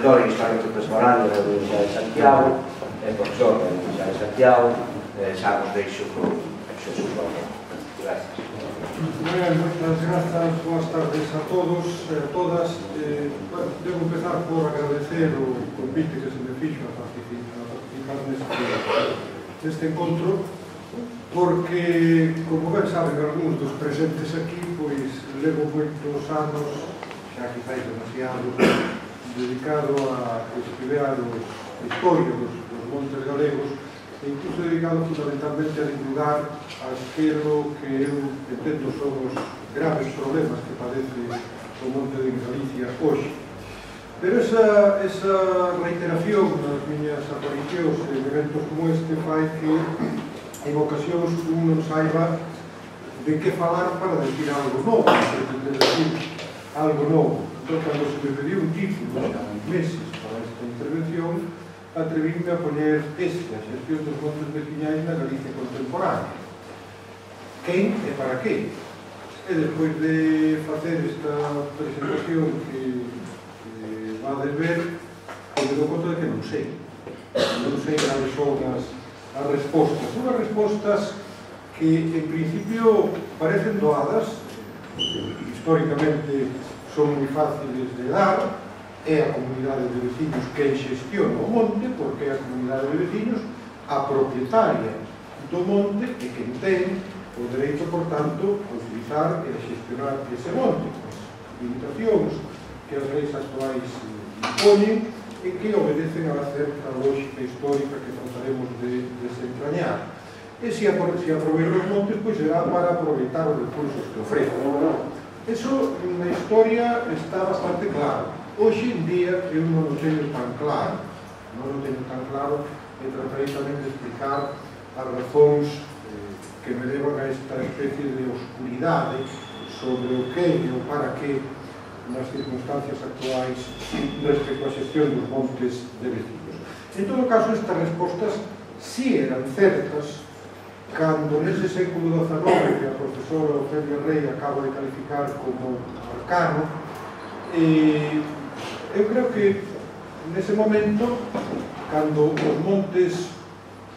Escritor e histórico contemporáneo da Universidade de Santiago, profesor da Universidade de Santiago. Xa vos deixo con Xesús López. Gracias. Moitas grazas, boas tardes a todos e a todas. Debo empezar por agradecer o convite que se me fixo a participar neste encontro, porque, como ben saben algúns dos presentes aquí, pois levo moitos anos, xa quizáis demasiado, dedicado a estudiar a historia dos montes galegos, e incluso dedicado fundamentalmente a divulgar aquilo que eu entendo son os graves problemas que padece o monte de Galicia hoxe. Pero esa reiteración nas miñas aparicións en eventos como este fai que en ocasións un non saiba de que falar para decir algo novo, de decir algo novo. Entón, cando se me pediu un título xa meses para esta intervención, atrevíme a poñer este, a xestión dos montes veciñais na Galicia contemporánea. Quen e para que? E despois de facer esta presentación que vades ver, me dou conta de que non sei cales son as respostas. Unhas respostas que en principio parecen doadas, históricamente son moi fáciles de dar. É a comunidade de veciños que xestiona o monte, porque é a comunidade de veciños a propietaria do monte e que ten o dereito, por tanto, a utilizar e a gestionar ese monte, as limitacións que as leis actuais impoñen e que obedecen a certa lógica histórica que trataremos de desentrañar. E se aproveitar os montes, pois será para aproveitar os recursos que ofrecen. Eso na historia está bastante claro. Hoxe en día eu non o teño tan claro, e tratarei tamén de explicar as razóns que me levan a esta especie de oscuridade sobre o que e o para que nas circunstancias actuais respecto á xestión dos montes de veciños. En todo caso, estas respostas si eran certas cando nese século XIX que a profesora Ofelia Rey acaba de calificar como arcano. Eu creo que nese momento, cando os montes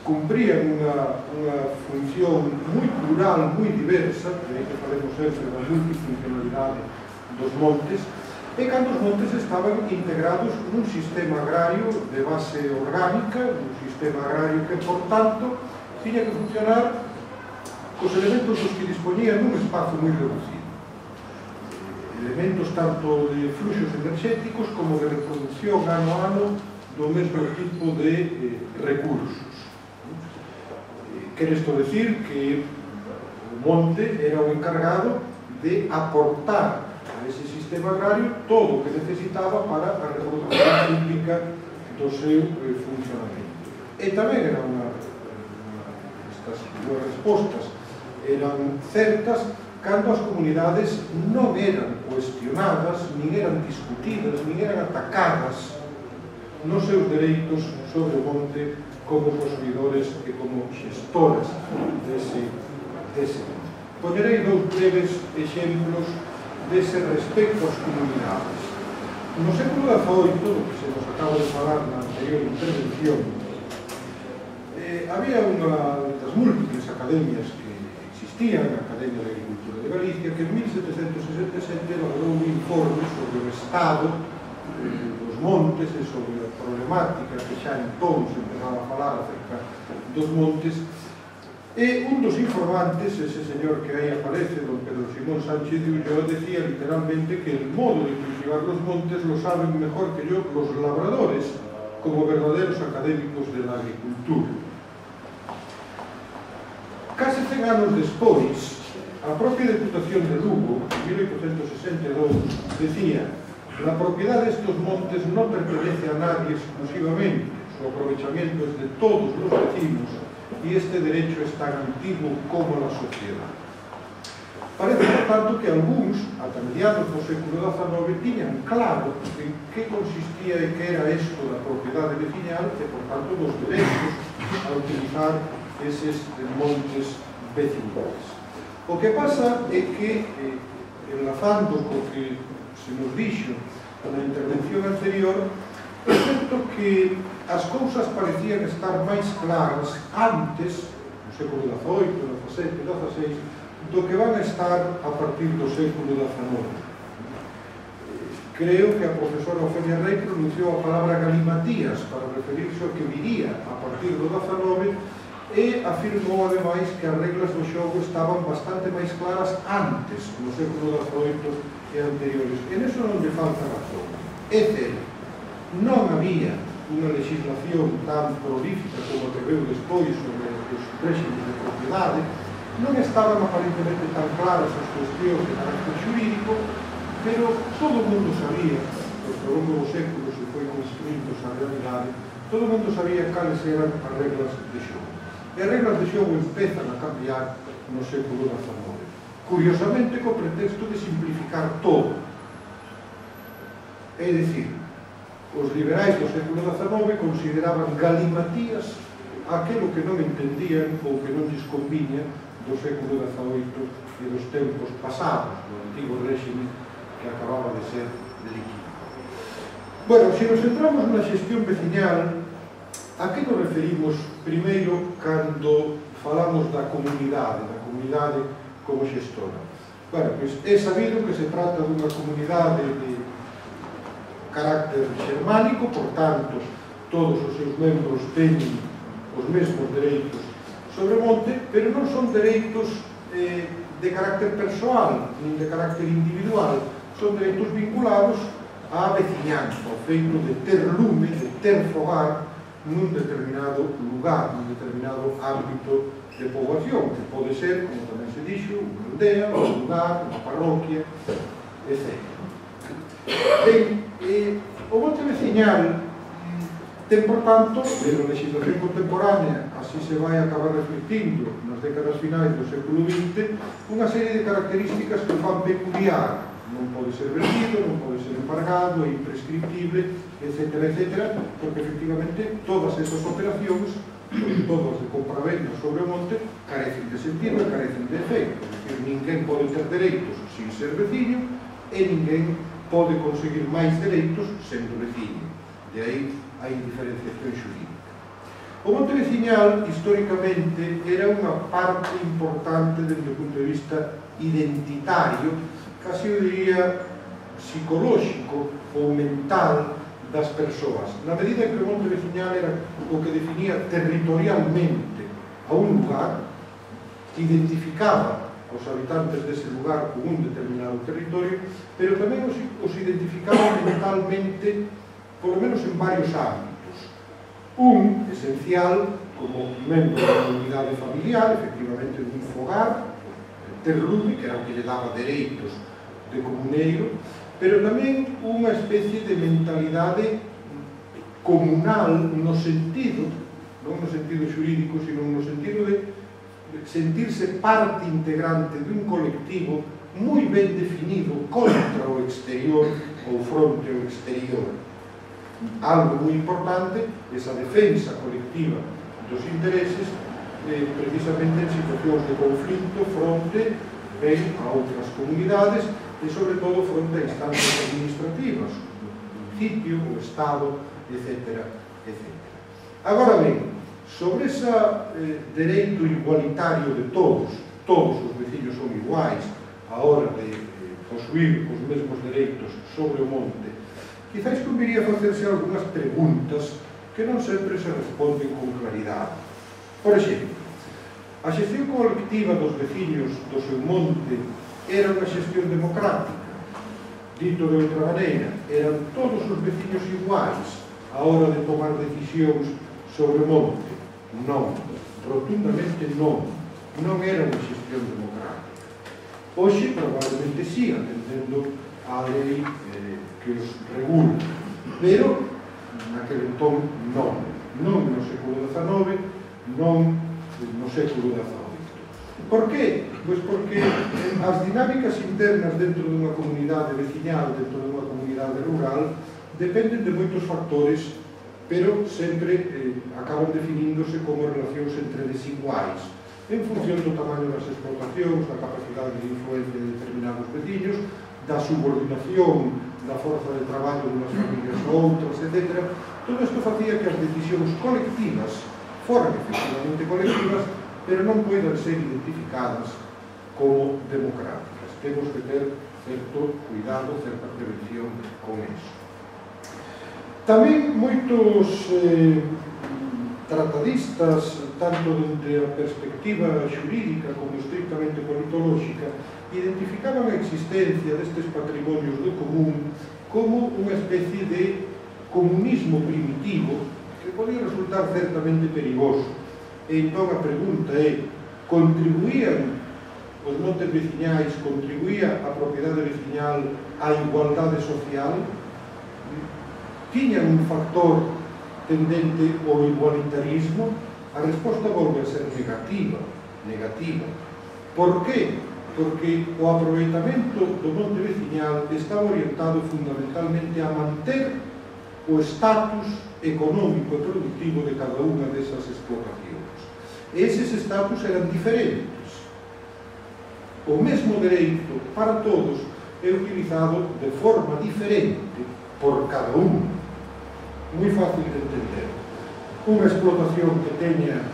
cumprían unha función moi plural, moi diversa, de aí que falemos sempre da multifuncionalidade dos montes, e cando os montes estaban integrados nun sistema agrario de base orgánica, nun sistema agrario que, por tanto, tiña que funcionar cos elementos dos que dispoñía nun espazo moi reducido. Elementos tanto de fluxos enerxéticos como de reproducción ano a ano do mesmo tipo de recursos. Quere isto decir que o monte era o encargado de aportar a ese sistema agrario todo o que necesitaba para a reproducción cíclica do seu funcionamento. E tamén estas duas respostas eran certas cando as comunidades non eran cuestionadas, nin eran discutidas, nin eran atacadas nos seus dereitos sobre o monte como posuidores e como xestoras dese monte. Poñerei dous breves exemplos dese respecto ás comunidades. No século XVIII, do que se nos acaba de falar na anterior intervención, había unha das múltiples academias que existían, a Academia de Agricultura de Galicia, que en 1767 elaborou un informe sobre o estado dos montes e sobre a problemática que xa entón se empezaba a falar acerca dos montes. E un dos informantes, ese señor que aí aparece, don Pedro Simón Sánchez de Ulloa, decía literalmente que el modo de cultivar los montes lo saben mejor que yo los labradores, como verdaderos académicos de la agricultura. Case 100 anos despois, a propia Deputación de Lugo, en 1862, decía: la propiedad de estos montes no pertenece a nadie exclusivamente, su aprovechamiento es de todos los vecinos y este derecho es tan antiguo como la sociedad. Parece, por tanto, que algúns, ata mediados do século XIX, tiñan claro en que consistía e que era isto da propiedade veciñal e, por tanto, dos derechos a utilizar eses montes veciñales. O que pasa é que, enlazando co que se nos dixo na intervención anterior, É certo que as cousas parecían estar máis claras antes, no século XVIII, XVII, XVI, do que van a estar a partir do século XIX. Creo que a profesora Ofelia Rey pronunciou a palabra galimatías para referirse ao que viría a partir do XIX e afirmou, ademais, que as reglas do xogo estaban bastante máis claras antes, no século XVIII e anteriores. E neso non lle falta razón. É certo, non había unha legislación tan prolífica como que veu despois sobre os régimes de propiedade, non estaban aparentemente tan claras as cuestións de carácter xurídico, pero todo o mundo sabía, porque ao longo dos séculos se foi construindo esa realidade, todo o mundo sabía cales eran as reglas de xogo. E as reglas de xogo empezan a cambiar no século XIX. Curiosamente, co pretexto de simplificar todo. É dicir, os liberais do século XIX consideraban galimatías aquilo que non entendían ou que non lles conviña do século XVIII e dos tempos pasados, do antigo réxime que acababa de ser líquido. Bueno, se nos centramos na xestión veciñal, a que nos referimos primeiro cando falamos da comunidade como xestora? Bueno, pois é sabido que se trata dunha comunidade de carácter xermánico, por tanto, todos os seus membros teñen os mesmos dereitos sobre o monte, pero non son dereitos de carácter persoal, nin de carácter individual, son dereitos vinculados á veciñanza, ao feito de ter lume, de ter fogar nun determinado lugar, nun determinado ámbito de poboación, que pode ser, como tamén se dixo, unha aldea, un lugar, unha parroquia, etc. Ben, o monte veciñal ten, por tanto, desde a legislación contemporánea, así se vai acabar reflectindo nas décadas finais do século XX, unha serie de características que o fan peculiar. Non pode ser vendido, non pode ser embargado, é imprescriptible, etc., porque efectivamente todas esas operacións, sobre todo as de compra-venda sobre o monte, carecen de sentido e carecen de efecto. É dicir, ninguén pode ter dereitos sin ser veciño e ninguén pode conseguir máis dereitos sendo veciño. De aí a indiferenciación xurídica. O monte veciñal, históricamente, era unha parte importante desde o punto de vista identitario, casi eu diría psicolóxico ou mental das persoas. Na medida que o monte veciñal era o que definía territorialmente a un lugar, identificaba os habitantes dese lugar con un determinado territorio, pero tamén os identificaba mentalmente, por lo menos en varios ámbitos. Un, esencial, como membro da comunidade familiar, efectivamente un fogar, ter lume, que era o que lle daba dereitos de comuneiro, pero tamén unha especie de mentalidade comunal no sentido, non no sentido xurídico, sino no sentido de sentirse parte integrante dun colectivo moi ben definido contra o exterior ou fronte ao exterior. Algo moi importante, esa defensa colectiva dos intereses, precisamente en situacións de conflito fronte ben a outras comunidades e, sobre todo, fronte a instancias administrativas, o municipio, o Estado, etc. Agora ben, sobre ese dereito igualitario de todos os veciños son iguais a hora de posuir os mesmos dereitos sobre o monte, quizás conviría facerse algunhas preguntas que non sempre se responden con claridade. Por exemplo, a xestión colectiva dos veciños do seu monte era unha xestión democrática. Dito de outra maneira, eran todos os veciños iguais a hora de tomar decisións sobre o monte. Non, rotundamente non. Non era unha xestión democrática. Hoxe, probablemente sí, atendendo a lei que os regula. Pero, naquele entón, non. Non no século XIX, non no século XVIII. Por qué? Pois porque as dinámicas internas dentro dunha comunidade veciñal, dentro dunha comunidade rural, dependen de moitos factores, pero sempre acaban definíndose como relacións entre desiguais, en función do tamaño das explotacións, da capacidade de influencia de determinados veciños, da subordinación da forza de traballo de unhas familias ou outras, etc. Todo isto facía que as decisións colectivas foran efectivamente colectivas, pero non poidan ser identificadas como democráticas. Temos que ter certo cuidado, certa prevención con eso. Tamén moitos tratadistas, tanto dende a perspectiva xurídica como estrictamente politolóxica, identificaban a existencia destes patrimonios do común como unha especie de comunismo primitivo que podía resultar certamente perigoso. E entón a pregunta é: contribuían os montes veciñais, contribuía a propiedade veciñal á igualdade social? Tiñan un factor tendente ao igualitarismo? A resposta volve a ser negativa. Por qué? Porque o aproveitamento do monte veciñal estaba orientado fundamentalmente a manter o estatus económico e productivo de cada unha desas explotacións. Eses estatus eran diferentes. O mesmo dereito para todos é utilizado de forma diferente por cada un. Moi fácil de entender. Unha explotación que teña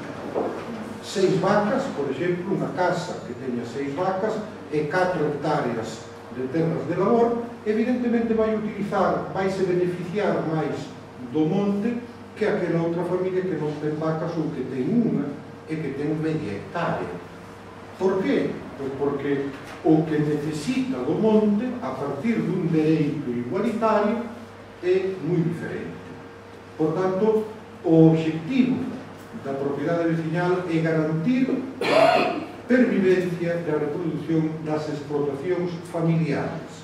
6 vacas, por exemplo, unha casa que teña 6 vacas e 4 hectáreas de terras de labor, evidentemente vai se beneficiar máis do monte que aquela outra familia que non ten vacas ou que ten unha e que ten media hectárea. Por qué? Pois porque o que necesita do monte a partir dun dereito igualitario é moi diferente. Por tanto, o obxectivo da propiedade veciñal é garantir a pervivencia e a reproducción das explotacións familiares.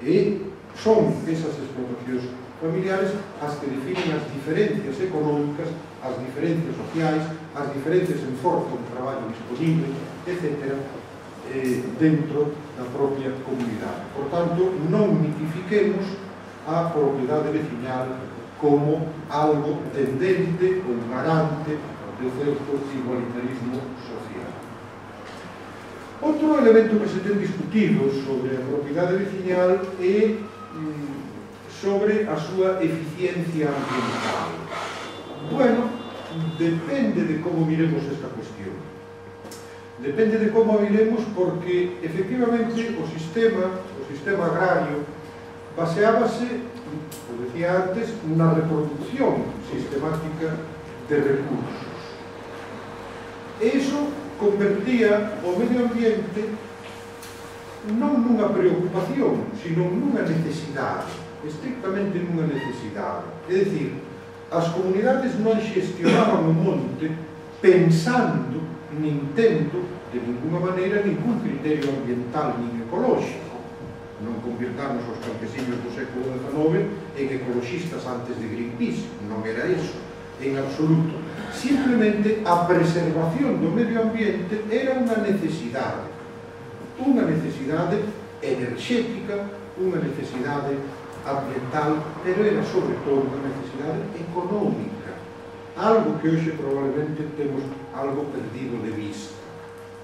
E son esas explotacións familiares as que definen as diferencias económicas, as diferencias sociais, as diferencias en forza de traballo disponible, etc., dentro da propia comunidade. Por tanto, non mitifiquemos a propiedade veciñal como algo tendente ou garante de certo igualitarismo social. Outro elemento que se ten discutido sobre a propiedade veciñal é sobre a súa eficiencia ambiental. Bueno, depende de como miremos esta cuestión. Depende de como a miremos porque, efectivamente, o sistema agrario baseábase, como decía antes, na reproducción sistemática de recursos. Eso convertía o medio ambiente non nunha preocupación, sino nunha necesidade, estrictamente nunha necesidade. É dicir, as comunidades non xestionaban o monte pensando, nin tendo, de ninguna maneira, ningún criterio ambiental nin ecolóxico. Non convirtamos os campesiños do século XIX en ecologistas antes de Greenpeace, non era eso, en absoluto. Simplemente a preservación do medio ambiente era unha necesidade enerxética, unha necesidade ambiental, pero era sobre todo unha necesidade económica, algo que hoxe probablemente temos algo perdido de vista,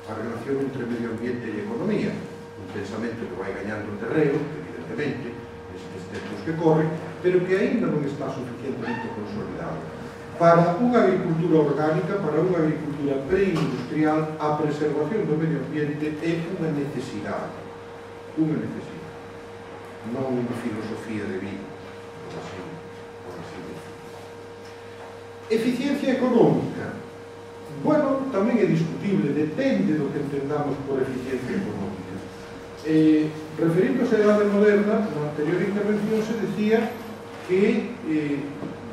a relación entre medio ambiente e economía. Un pensamento que vai gañando terreno, evidentemente, nestes tempos que corren, pero que aínda non está suficientemente consolidado. Para unha agricultura orgánica, para unha agricultura preindustrial, a preservación do medio ambiente é unha necesidade, non unha filosofía de vida, por así decir. Eficiencia económica. Bueno, tamén é discutible, depende do que entendamos por eficiencia económica. Referíndose á Edade Moderna, na anterior intervención se decía que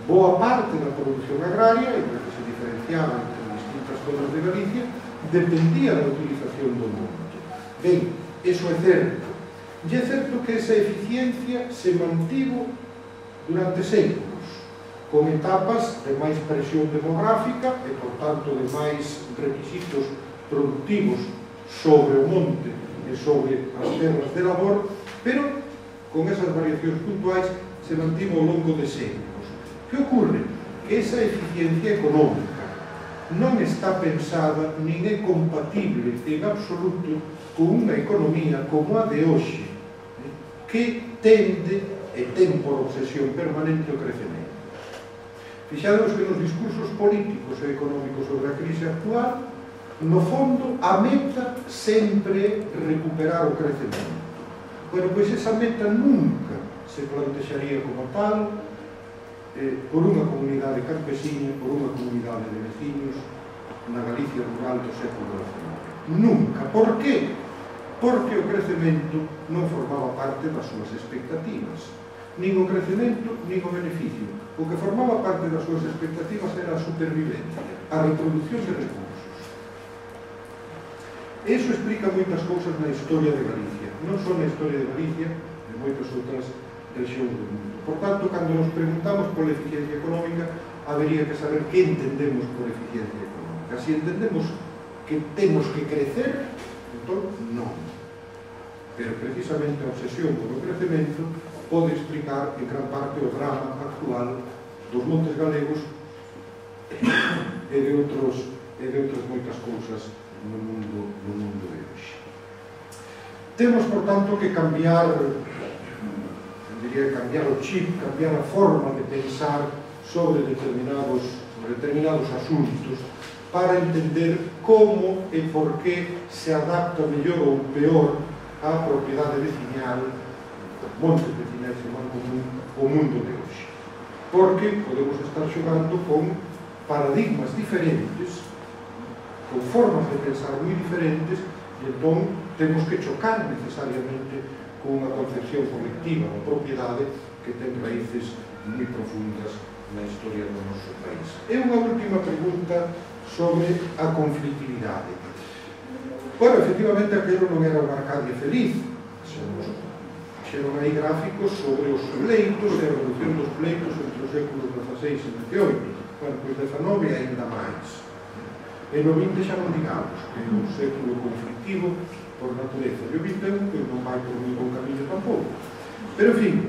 boa parte da produción agraria, en la que se diferenciaba entre distintas zonas de Galicia, dependía da utilización do monte. Ben, eso é certo. E é certo que esa eficiencia se mantivo durante séculos, con etapas de máis presión demográfica e, por tanto, de máis requisitos productivos sobre o monte e sobre as terras de labor, pero con esas variacións puntuais se mantivo ao longo de séculos. Que ocorre? Que esa eficiencia económica non está pensada nin é compatible en absoluto con unha economía como a de hoxe, que tende e ten por obsesión permanente o crecemento. Fixados que nos discursos políticos e económicos sobre a crise actual, no fondo, a meta sempre é recuperar o crecemento. Bueno, pois esa meta nunca se plantexaría como tal por unha comunidade campesina, por unha comunidade de veciños na Galicia rural do século XIX. Nunca. Por qué? Porque o crecemento non formaba parte das súas expectativas. Nin o crecemento, nin o beneficio. O que formaba parte das súas expectativas era a supervivencia, a reproducción de recursos. Eso explica moitas cousas na historia de Galicia. Non só na historia de Galicia, de moitas outras rexións do mundo. Por tanto, cando nos preguntamos pola eficiencia económica, habería que saber que entendemos por eficiencia económica. Se entendemos que temos que crecer, entón, non. Pero precisamente a obsesión polo crecemento pode explicar en gran parte o drama actual dos montes galegos e de outras moitas cousas no mundo de hoxe. Temos, por tanto, que cambiar o chip, cambiar a forma de pensar sobre determinados asuntos para entender como e por que se adapta mellor ou peor a propiedade veciñal, montes veciñais e man común, o mundo de hoxe. Porque podemos estar xogando con paradigmas diferentes, con formas de pensar moi diferentes, e entón temos que chocar necesariamente con unha concepción colectiva da propiedade que ten raíces moi profundas na historia do noso país. E unha última pregunta sobre a conflictividade. Bueno, efectivamente, aquilo non era unha Arcadia feliz. Xeron aí gráficos sobre os pleitos e a reducción dos pleitos entre os séculos XVI e XVIII. Bueno, pois XIX ainda máis. E no XX xa non digamos, que é un século conflictivo por natureza. E o XXI que non vai por moi bon camiño tampouco. Pero, en fin,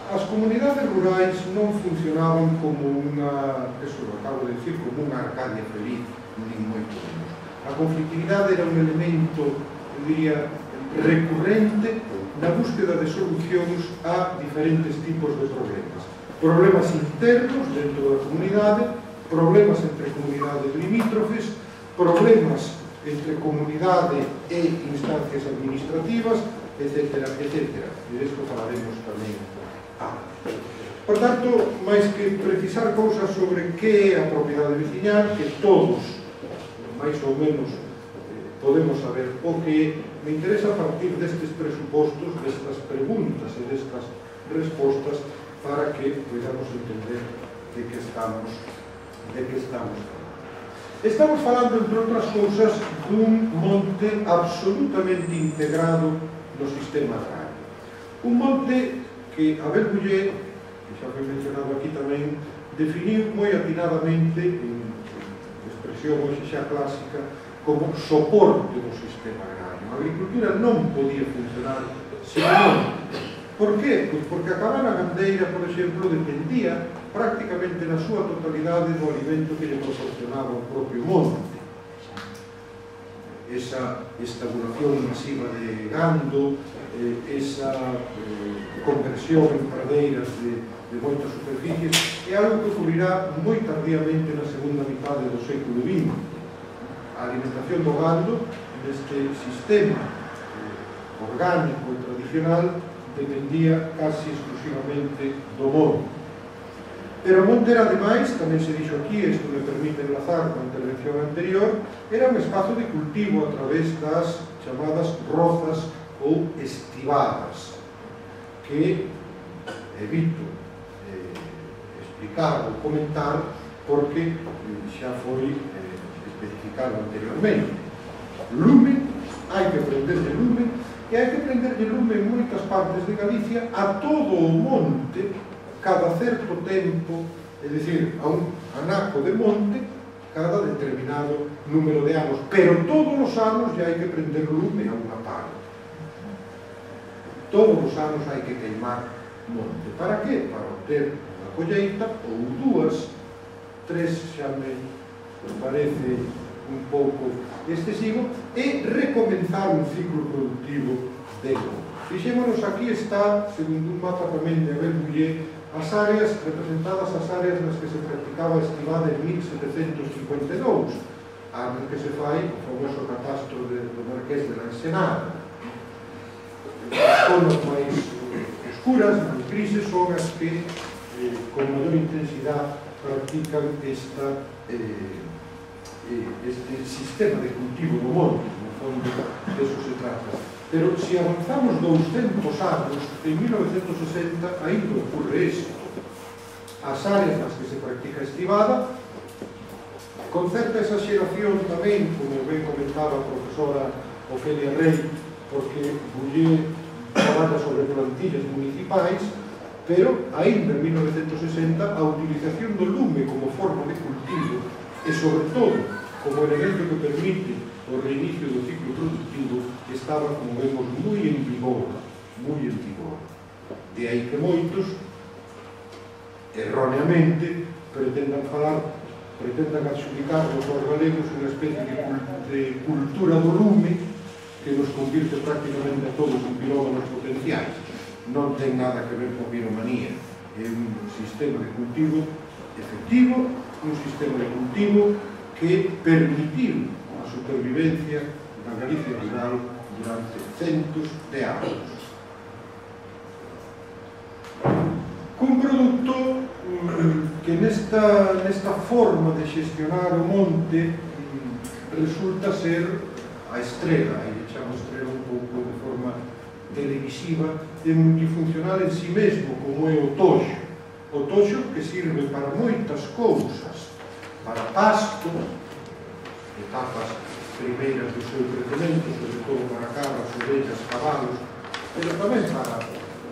as comunidades rurais non funcionaban como unha, eso lo acabo de decir, como unha Arcadia feliz, nin moito menos. A conflictividade era un elemento, eu diría, recurrente na búsqueda de solucións a diferentes tipos de problemas. Problemas internos dentro da comunidade, problemas entre comunidades limítrofes, problemas entre comunidade e instancias administrativas, etc. E disto falaremos tamén antes. Por tanto, máis que precisar cousas sobre que é a propiedade veciñal, que todos, máis ou menos, podemos saber o que me interesa a partir destes presupostos, destas preguntas e destas respostas, para que podamos entender de que estamos falando. Estamos falando, entre outras cousas, dun monte absolutamente integrado no sistema agrario. Un monte que Abel Buller, que xa foi mencionado aquí tamén, definiu moi atinadamente, en expresión hoxe xa clásica, como soporte do sistema agrario. A agricultura non podía funcionar sen monte. Por qué? Pois porque a cabana gandeira, por exemplo, dependía prácticamente na súa totalidade do alimento que lle proporcionaba o propio monte. Esa estabulación masiva de gando, esa conversión en pradeiras de moitas superficies, é algo que ocurrirá moi tardíamente na segunda mitade do século XX. A alimentación do gando, neste sistema orgánico e tradicional, dependía casi exclusivamente do monte. Pero o monte era, ademais, tamén se dixo aquí, isto me permite enlazar con a intervención anterior, era un espazo de cultivo a través das chamadas rozas ou estivadas, que evito explicar ou comentar porque xa foi especificado anteriormente. Lume, hai que prenderlle lume, e hai que prenderlle lume en moitas partes de Galicia a todo o monte cada certo tempo, é dicir, a un anaco de monte cada determinado número de anos, pero todos os anos já hai que prender lume a unha parte. Todos os anos hai que queimar monte. Para qué? Para obter unha colleita ou dúas, tres xa me parece un pouco excesivo, e recomenzar un ciclo productivo de novo. Fixémonos, aquí está, segundo un mapa tamén de Abel Buller, as áreas representadas, as áreas nas que se practicaba a estivada en 1752, ano en que se fai o famoso catastro do Marqués de la Ensenada. As zonas máis oscuras, máis grises, son as que con maior intensidade practican este sistema de cultivo do monte, no fondo de eso se trata. Pero se avanzamos 200 anos, en 1960 ainda ocurre isto. As áreas nas que se practica estivada, con certa exageración tamén, como ben comentaba a profesora Ofelia Rey, porque Buller traballa sobre plantillas municipais, pero ainda en 1960 a utilización do lume como forma de cultivo e sobre todo como elemento que permite o reinicio do ciclo productivo estaba, como vemos, moi en vigor, moi en vigor. De aí que moitos erróneamente pretendan adjudicarnos aos galegos unha especie de cultura do lume que nos convirte prácticamente a todos en pirómanos potenciais. Non ten nada que ver con piromanía. É un sistema de cultivo efectivo, un sistema de cultivo que permitiu a supervivencia da Galicia rural durante centos de anos. Cun produto que nesta forma de xestionar o monte resulta ser a estrela, aí echamos estrela un pouco de forma televisiva e multifuncional en si mesmo, como é o toxo. O toxo que sirve para moitas cousas, para pasto, etapas primeiras do seu crecemento, sobre todo para cabras, ovellas, cabalos, pero tamén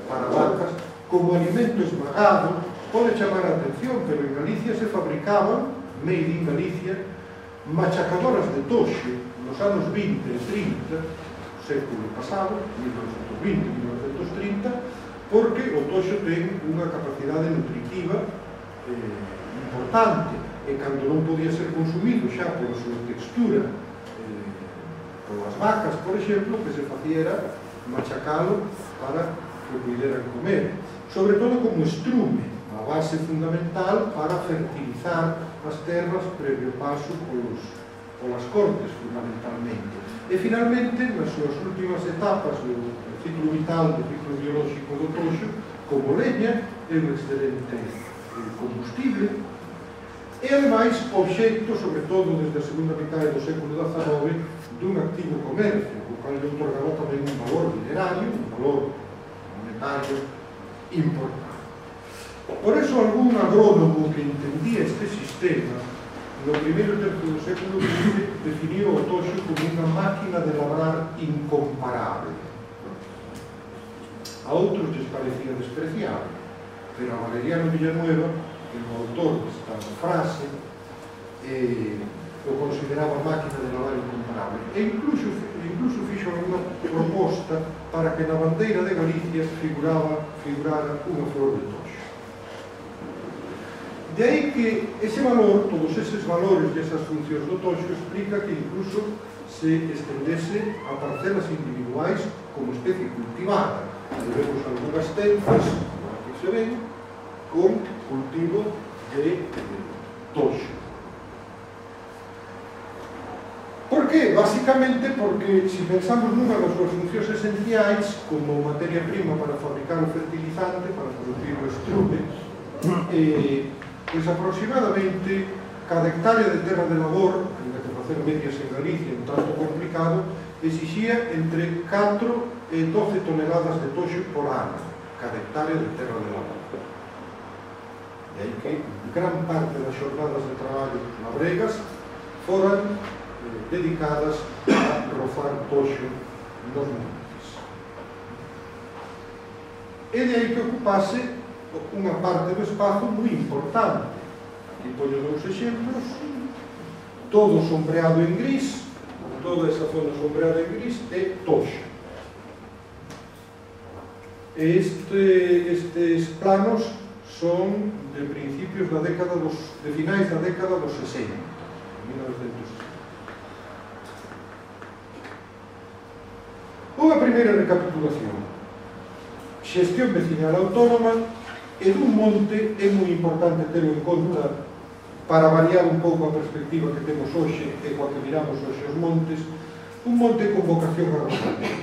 para vacas, como alimento esmagado. Pode chamar a atención, pero en Galicia se fabricaban, made in Galicia, machacadoras de toxo nos anos 20 e 30, século pasado, 1920-1930, porque o toxo ten unha capacidade nutritiva importante, e cando non podía ser consumido xa pola súa textura polas vacas, por exemplo, que se facía era machacalo para que puderan comer, sobre todo como estrume, a base fundamental para fertilizar as terras previo paso polas cortes, fundamentalmente. E, finalmente, nas súas últimas etapas do ciclo vital, do ciclo biolóxico do toxo, como leña, é un excelente combustible, e, ademais, obxecto, sobre todo desde a segunda mitad do século XIX, dun activo comercio, o cual le otorgaba tamén un valor minerario, un valor monetario importante. Por eso, algún agrónomo que entendía este sistema, no primeiro tercio do século XX, definiu o toxo como unha máquina de labrar incomparable. A outros les parecía despreciable, pero a Valeriano Villanueva, el autor desta frase, o consideraba máquina de lavar incomparable. E incluso fixo unha proposta para que na bandeira de Galicia figurara unha flor de toxo. De aí que ese valor, todos eses valores e esas funcións do toxo, explica que incluso se estendese a parcelas individuais como especie cultivada. Vemos algunhas tenzas, aquí se ven, con cultivo de toxo. Por qué? Básicamente porque, se pensamos nunha das súas funcións esenciais, como materia prima para fabricar o fertilizante, para producir o estrume, pois aproximadamente cada hectárea de terra de labor, en que facer medias en Galicia un tanto complicado, exixía entre 4 e 12 toneladas de toxo por ano, cada hectárea de terra de labor. E aí que gran parte das xornadas de traballo labregas foran dedicadas a rozar toxo nos montes. E de aí que ocupase unha parte do espazo moi importante. Aquí poño dous exemplos, todo sombreado en gris, toda esa zona sombreada en gris é toxo. Estes planos son de principios da década de finais da década dos 60, 1960. Unha primeira recapitulación. Xestión veciñal autónoma e dun monte é moi importante ter en conta para variar un pouco a perspectiva que temos hoxe e coa que miramos hoxe os montes, un monte con vocación agropecuaria.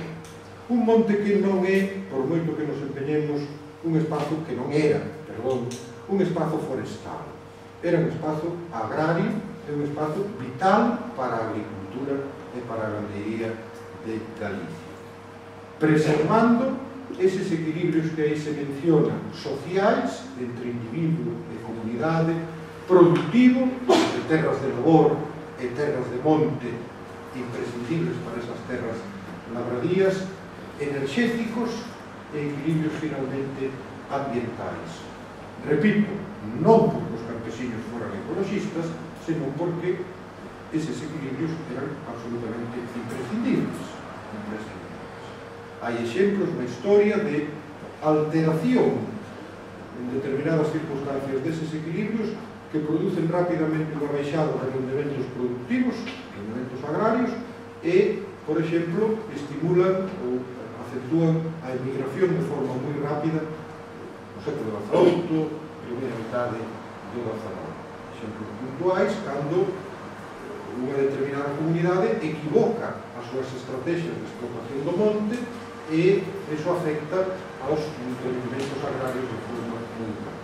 Un monte que non é, por moito que nos empeñemos, un espazo que non era, perdón, un espazo forestal. Era un espazo agrario e un espazo vital para a agricultura e para a ganadería de Galicia. Preservando eses equilibrios que aí se mencionan, sociais, entre individuo e comunidade, productivo, de terras de labor e terras de monte, imprescindibles para esas terras labradías, enerxéticos e equilibrios finalmente ambientais. Repito, non porque os campesiños foran ecologistas, senón porque eses equilibrios eran absolutamente imprescindibles. Hai exemplos na historia de alteración en determinadas circunstancias deses equilibrios que producen rapidamente unha baixada de rendementos productivos, rendementos agrarios, e, por exemplo, estimulan ou acentúan a emigración de forma moi rápida no século XVIII, primeira metade do XIX. Exemplos puntuais cando unha determinada comunidade equivoca as súas estrategias de explotación do monte e iso afecta aos rendimentos agrarios de forma moi rápida.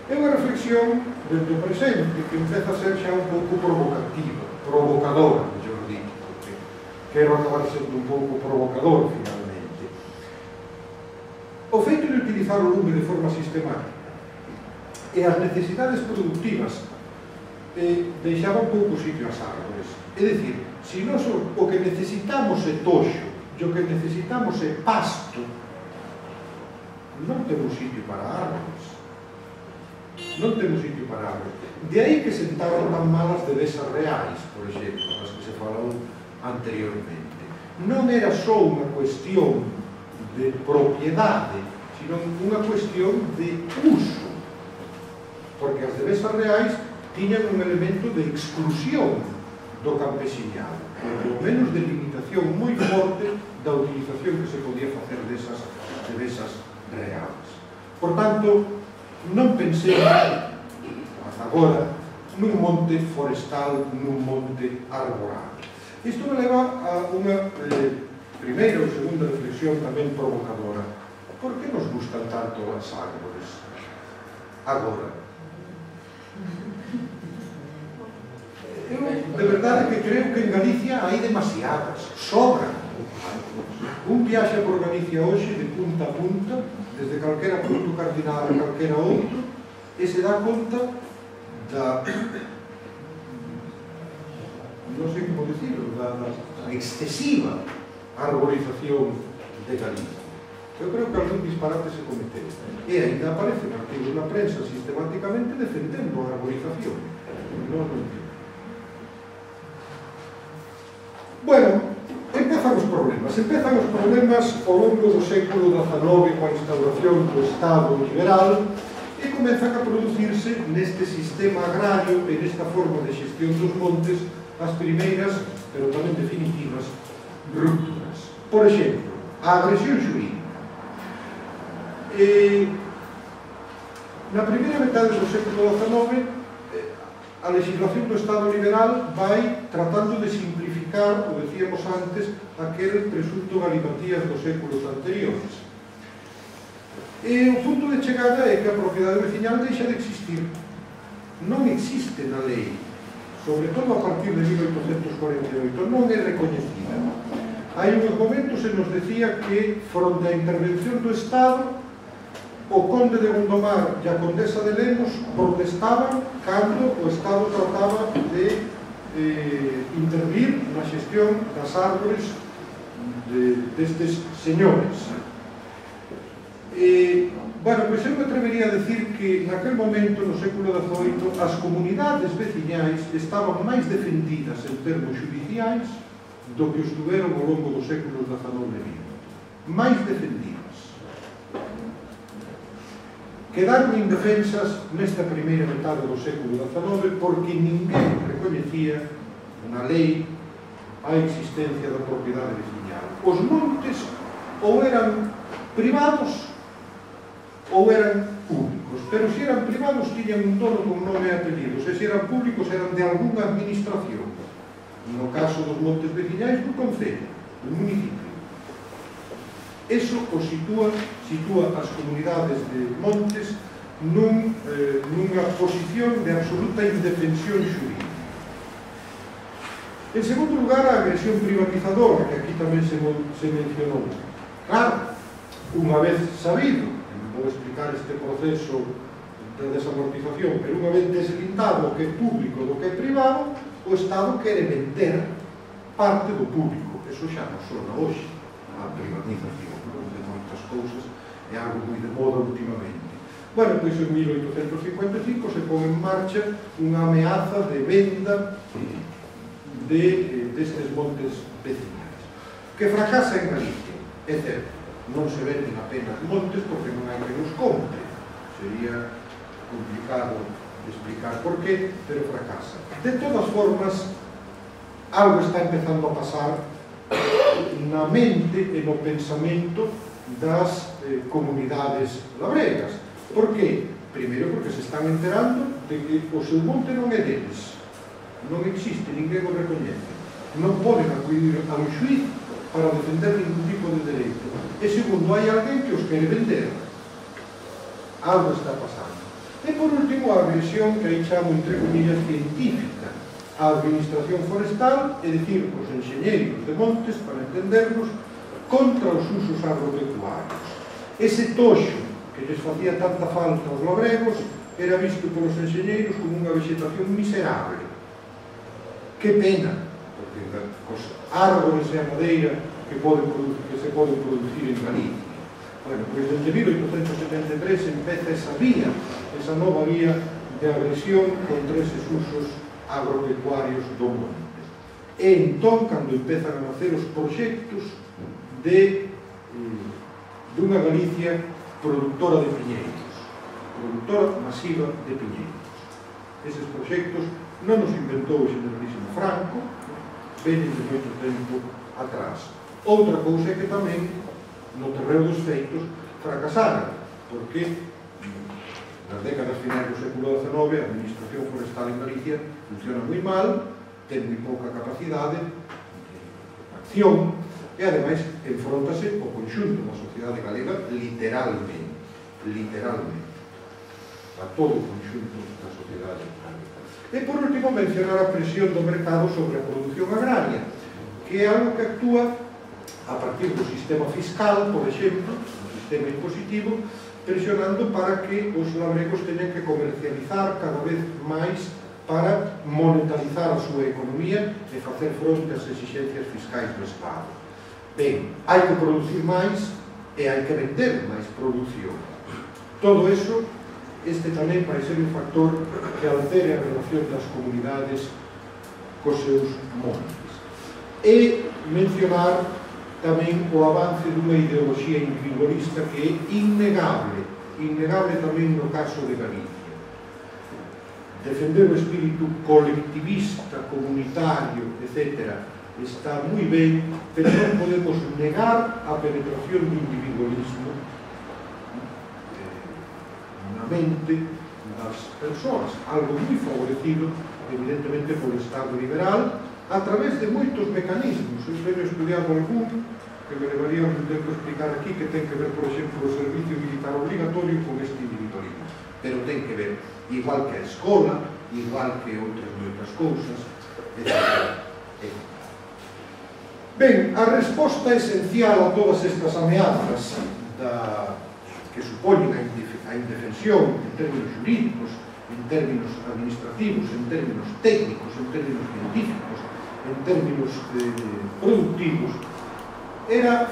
É unha reflexión desde o presente que empeza a ser xa un pouco provocativa, provocadora, mellor dito, porque quero acabar sendo un pouco provocador finalmente. O feito de utilizar o lume de forma sistemática e as necesidades productivas deixaban pouco sitio ás árbores. É dicir, se nós o que necesitamos é toxo e o que necesitamos é pasto, non temos sitio para árbores. Non temos sitio para árbores. De aí que sentaban tan malas devesas reais, por exemplo, as que se falaron anteriormente. Non era só unha cuestión de propiedade, sino unha cuestión de uso. Porque as devesas reais tiñan un elemento de exclusión do campesiñado, ou menos de limitación moi forte da utilización que se podía facer desas devesas reais. Por tanto, non pensei, hasta agora, nun monte forestal, nun monte arboral. Isto me leva a unha primeira ou segunda reflexión tamén provocadora. Por que nos gustan tanto as árbores? Agora. Eu, de verdade, que creo que en Galicia hai demasiadas, sobran. Un viaxe por Galicia hoxe de punta a punta, desde calquera punto cardinal a calquera outro, e se dá conta da, non sei como dicirlo, da excesiva arborización de Galicia. Eu creo que algún disparate se cometeu. E ainda aparecen artigos na prensa sistemáticamente defendendo a arborización. Non entiendo. Bueno, empezan os problemas. Empezan os problemas ao longo do século XIX coa instauración do Estado liberal e comezan a producirse neste sistema agrario e nesta forma de xestión dos montes as primeiras, pero tamén definitivas, rupturas. Por exemplo, a agresión xurídica. Na primeira metade do século XIX, a legislación do Estado liberal vai tratando de simplificar, o decíamos antes, aquel presunto galimatías dos séculos anteriores. E o punto de chegada é que a propiedade veciñal deixa de existir. Non existe na lei, sobre todo a partir de 1848, non é recoñecida. Hai uns momentos se nos decía que, fronte á intervención do Estado, o conde de Gondomar e a condesa de Lemos protestaban cando o Estado trataba de intervir na xestión das árbores destes señores. Bueno, pois eu me atrevería a decir que naquel momento, no século XVIII, as comunidades veciñais estaban máis defendidas en termos judiciais do que estuveron ao longo dos séculos XIX e XX. Máis defendidas. Quedaron indefensas nesta primeira metade do século XIX porque ninguén recoñecía na lei a existencia da propiedade veciñal. veciñal. Os montes ou eran privados ou eran públicos, pero se eran privados tiñan un dono con nome e apelidos, e se eran públicos eran de algunha administración. No caso dos montes veciñais do concello, do municipio. Eso os sitúa as comunidades de montes nunha posición de absoluta indefensión xurídica. En segundo lugar, a agresión privatizadora, que aquí tamén se mencionou. Claro, unha vez sabido, vou explicar este proceso de desamortización, pero unha vez deslindado o que é público do que é privado, o Estado quere vender parte do público. Eso xa non sona hoxe, a privatización de moitas cousas, é algo moi de moda últimamente. Bueno, pois en 1855 se pon en marcha unha ameaza de venda destes montes veciñais, que fracasa en Galicia. É certo, non se venden apenas montes porque non hai que nos compre. Sería complicado explicar por qué, pero fracasa. De todas formas, algo está empezando a pasar na mente e no pensamento das comunidades labregas. Por qué? Primeiro porque se están enterando de que o seu monte non é deles. Non existe, ninguén o recoñece. Non poden acudir a un xuiz para defender ningún tipo de dereito. E segundo, hai alguén que os quere vender. Algo está pasando. E por último, a agresión que aí chamo entre comillas científica a administración forestal, é dicir, os enxeñeiros de montes, para entendernos, contra os usos agropecuarios. Ese toxo que lles facía tanta falta aos labregos era visto polos enxeñeiros como unha vegetación miserable. Que pena, porque os árbores e a madeira que se poden producir en Galicia. Bueno, pois desde 1873 empeza esa vía, esa nova vía de agresión contra eses usos agropecuarios do monte. E entón, cando empezan a nacer os proxectos dunha Galicia productora de piñeiros, productora masiva de piñeiros. Eses proxectos non os inventou o generalísimo Franco, veñen de moito tempo atrás. Outra cousa é que tamén, no terreo dos feitos, fracasaran, porque nas décadas finais do século XIX a administración forestal en Galicia funciona moi mal, ten moi pouca capacidade de acción e, ademais, enfróntase o conxunto da sociedade galega literalmente a todo o conxunto da sociedade galega. E, por último, mencionar a presión do mercado sobre a produción agraria, que é algo que actúa a partir do sistema fiscal, por exemplo, do sistema impositivo, presionando para que os labregos teñan que comercializar cada vez máis para monetarizar a súa economía e facer fronte ás exixencias fiscais do Estado. Ben, hai que producir máis e hai que vender máis produción. Todo eso, este tamén vai ser un factor que altere a relación das comunidades cos seus montes. E mencionar tamén o avance dunha ideoloxía individualista que é innegable tamén no caso de Galicia. Defender o espírito colectivista, comunitario, etc., está moi ben, pero non podemos negar a penetración do individualismo na mente das persoas, algo moi favorecido, evidentemente, polo Estado liberal, a través de moitos mecanismos. Eu teño estudiado algún que me levaría un tempo explicar aquí, que ten que ver, por exemplo, o servicio militar obligatorio con este individualismo. Pero ten que ver, igual que a escola, igual que outras moitas cousas, etc. Ben, a resposta esencial a todas estas ameazas que supoñen a indefensión en términos jurídicos, en términos administrativos, en términos técnicos, en términos científicos, en términos productivos,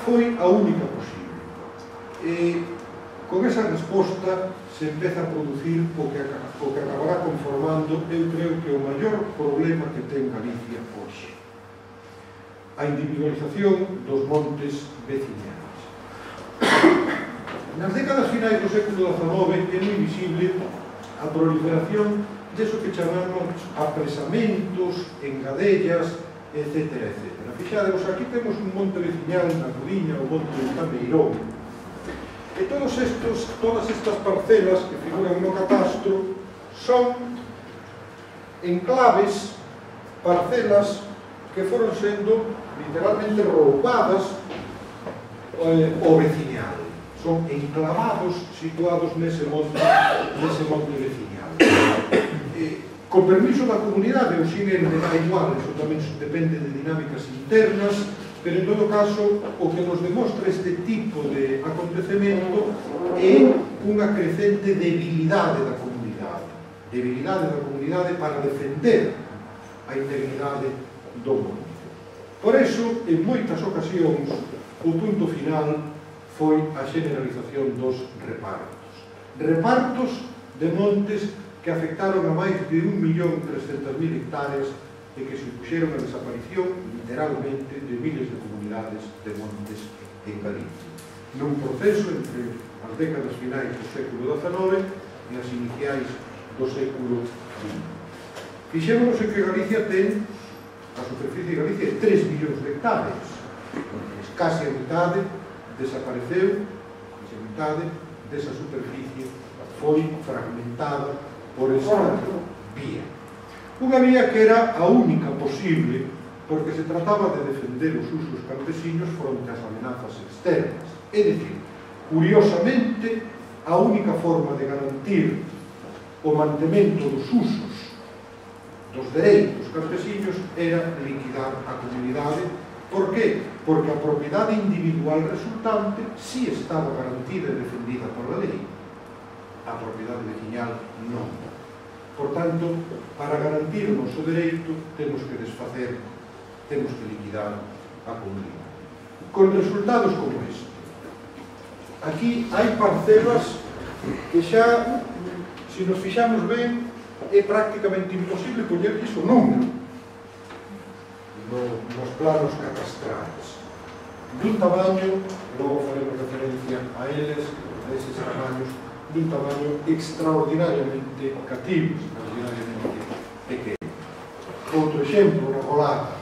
foi a única posible. Con esa resposta se empeza a producir o que acabará conformando, eu creo que o maior problema que ten Galicia hoxe: a individualización dos montes veciñais. Nas décadas finais do século XIX é moi visible a proliferación deso que chamamos apresamentos, engadellas, etcétera, etcétera. Fixadevos, aquí temos un monte veciñal na Codiña, o monte de Tameirón, e todas estas parcelas que figuran no catastro son enclaves, parcelas que foron sendo literalmente roubadas ao veciñal. Son enclavados situados nese monte veciñal. Con permiso da comunidade, o sin é igual, eso tamén depende de dinámicas internas, pero en todo caso o que nos demostra este tipo de acontecemento é unha crecente debilidade da comunidade para defender a integridade do monte. Por eso, en moitas ocasións, o punto final foi a generalización dos repartos de montes que afectaron a máis de 1.300.000 hectáreas e que supuxeron a desaparición, literalmente, de miles de comunidades de montes en Galicia. Nun proceso entre as décadas finais do século XIX e as iniciais do século XX. Fixémonos en que Galicia ten, a superficie de Galicia, 3 millóns de hectáreas. Casi a metade desapareceu, casi a metade desa superficie foi fragmentada por esta vía. Unha vía que era a única posible porque se trataba de defender os usos campesinos fronte ás amenazas externas. É dicir, curiosamente, a única forma de garantir o mantemento dos usos dos dereitos campesinos era liquidar a comunidade. Por qué? Porque a propiedade individual resultante sí estaba garantida e defendida por a lei. A propiedade veciñal non. Por tanto, para garantir o noso dereito, temos que desfacer, temos que liquidar a comunidade. Con resultados como este. Aquí hai parcelas que xa, se nos fixamos ben, é prácticamente imposible collerlles o número nos planos catastrais. Dun tamaño, logo faremos referencia a eles, a eses tamaños, dun tamaño extraordinariamente cativo, extraordinariamente pequeno. Outro exemplo, na Golada.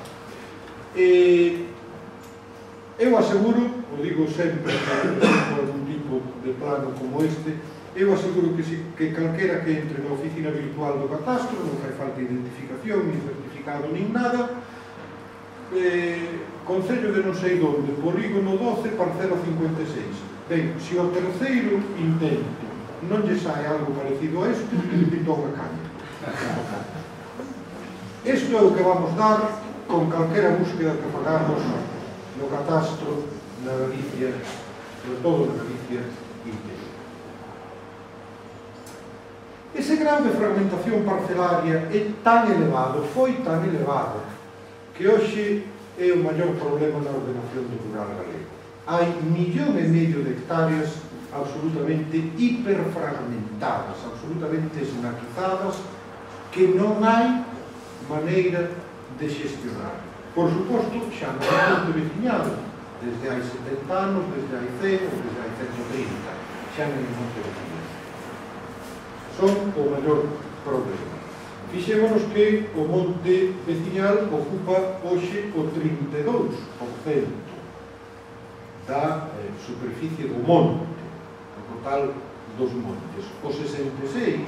Eu aseguro, o digo sempre por algún tipo de plano como este, eu aseguro que calquera que entre na oficina virtual do catastro, non fai falta identificación, ni certificado, nin nada, concello de non sei onde, polígono 12, parcela 56. Ben, se o terceiro intento non lle sai algo parecido a isto, que lle pitou a caña. Isto é o que vamos dar con calquera búsqueda que fagamos no catastro na Galicia, sobre todo na Galicia interior. Ese grau de fragmentación parcelaria é tan elevado, foi tan elevado, que hoxe é o maior problema na ordenación do rural galego. Hai 1,5 millón de hectáreas absolutamente hiperfragmentadas, absolutamente esnaquizadas, que non hai maneira de gestionar. Por suposto, xa non é monte veciñado, desde hai 70 anos, desde hai 100 ou desde hai 130, xa non é monte veciñado. Son o maior problema. Fixémonos que o monte veciñal ocupa hoxe o 32% da superficie do monte, o total dos montes. O 66%,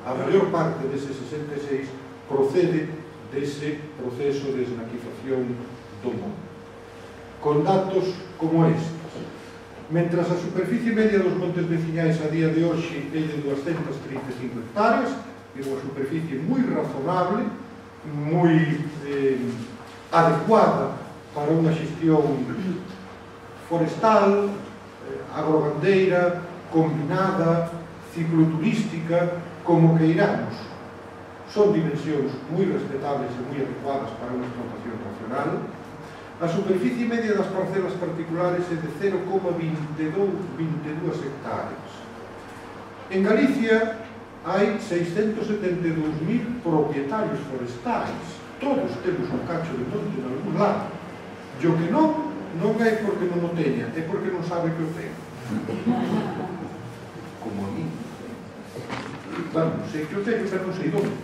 a maior parte dese 66% procede dese proceso de esnaquización do monte. Con datos como estes. Mentras a superficie media dos montes veciñais a día de hoxe é de 235 hectáreas, é unha superficie moi razonable, moi adecuada para unha xestión forestal, agrogandeira, combinada, cicloturística, como queiramos. Son dimensións moi respetables e moi adecuadas para unha explotación racional. A superficie media das parcelas particulares é de 0,22 hectáreas. En Galicia hai 672.000 propietarios forestais. Todos temos un cacho de monte en algún lado. E o que non é porque non o teña, é porque non sabe que o ten. Como a mí. Bueno, sei que o teño, pero non sei onde.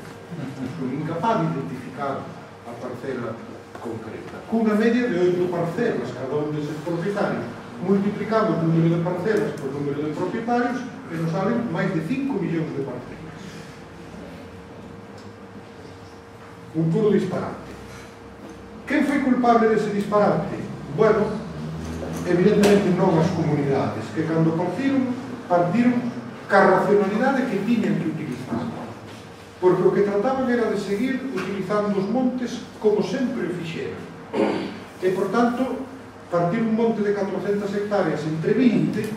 Son incapaz de identificar a parcela concreta. Cunha media de 8 parcelas cada un deses propietarios. Multiplicamos o número de parcelas por número de propietarios e nos salen máis de 5 millóns de parcelas. Un puro disparate. Quen foi culpable dese disparate? Bueno, evidentemente non as comunidades, que cando partiron ca racionalidade que tiñan que utilizar. Porque o que trataban era de seguir utilizando os montes como sempre o fixeran. E, por tanto, partir un monte de 400 hectáreas entre 20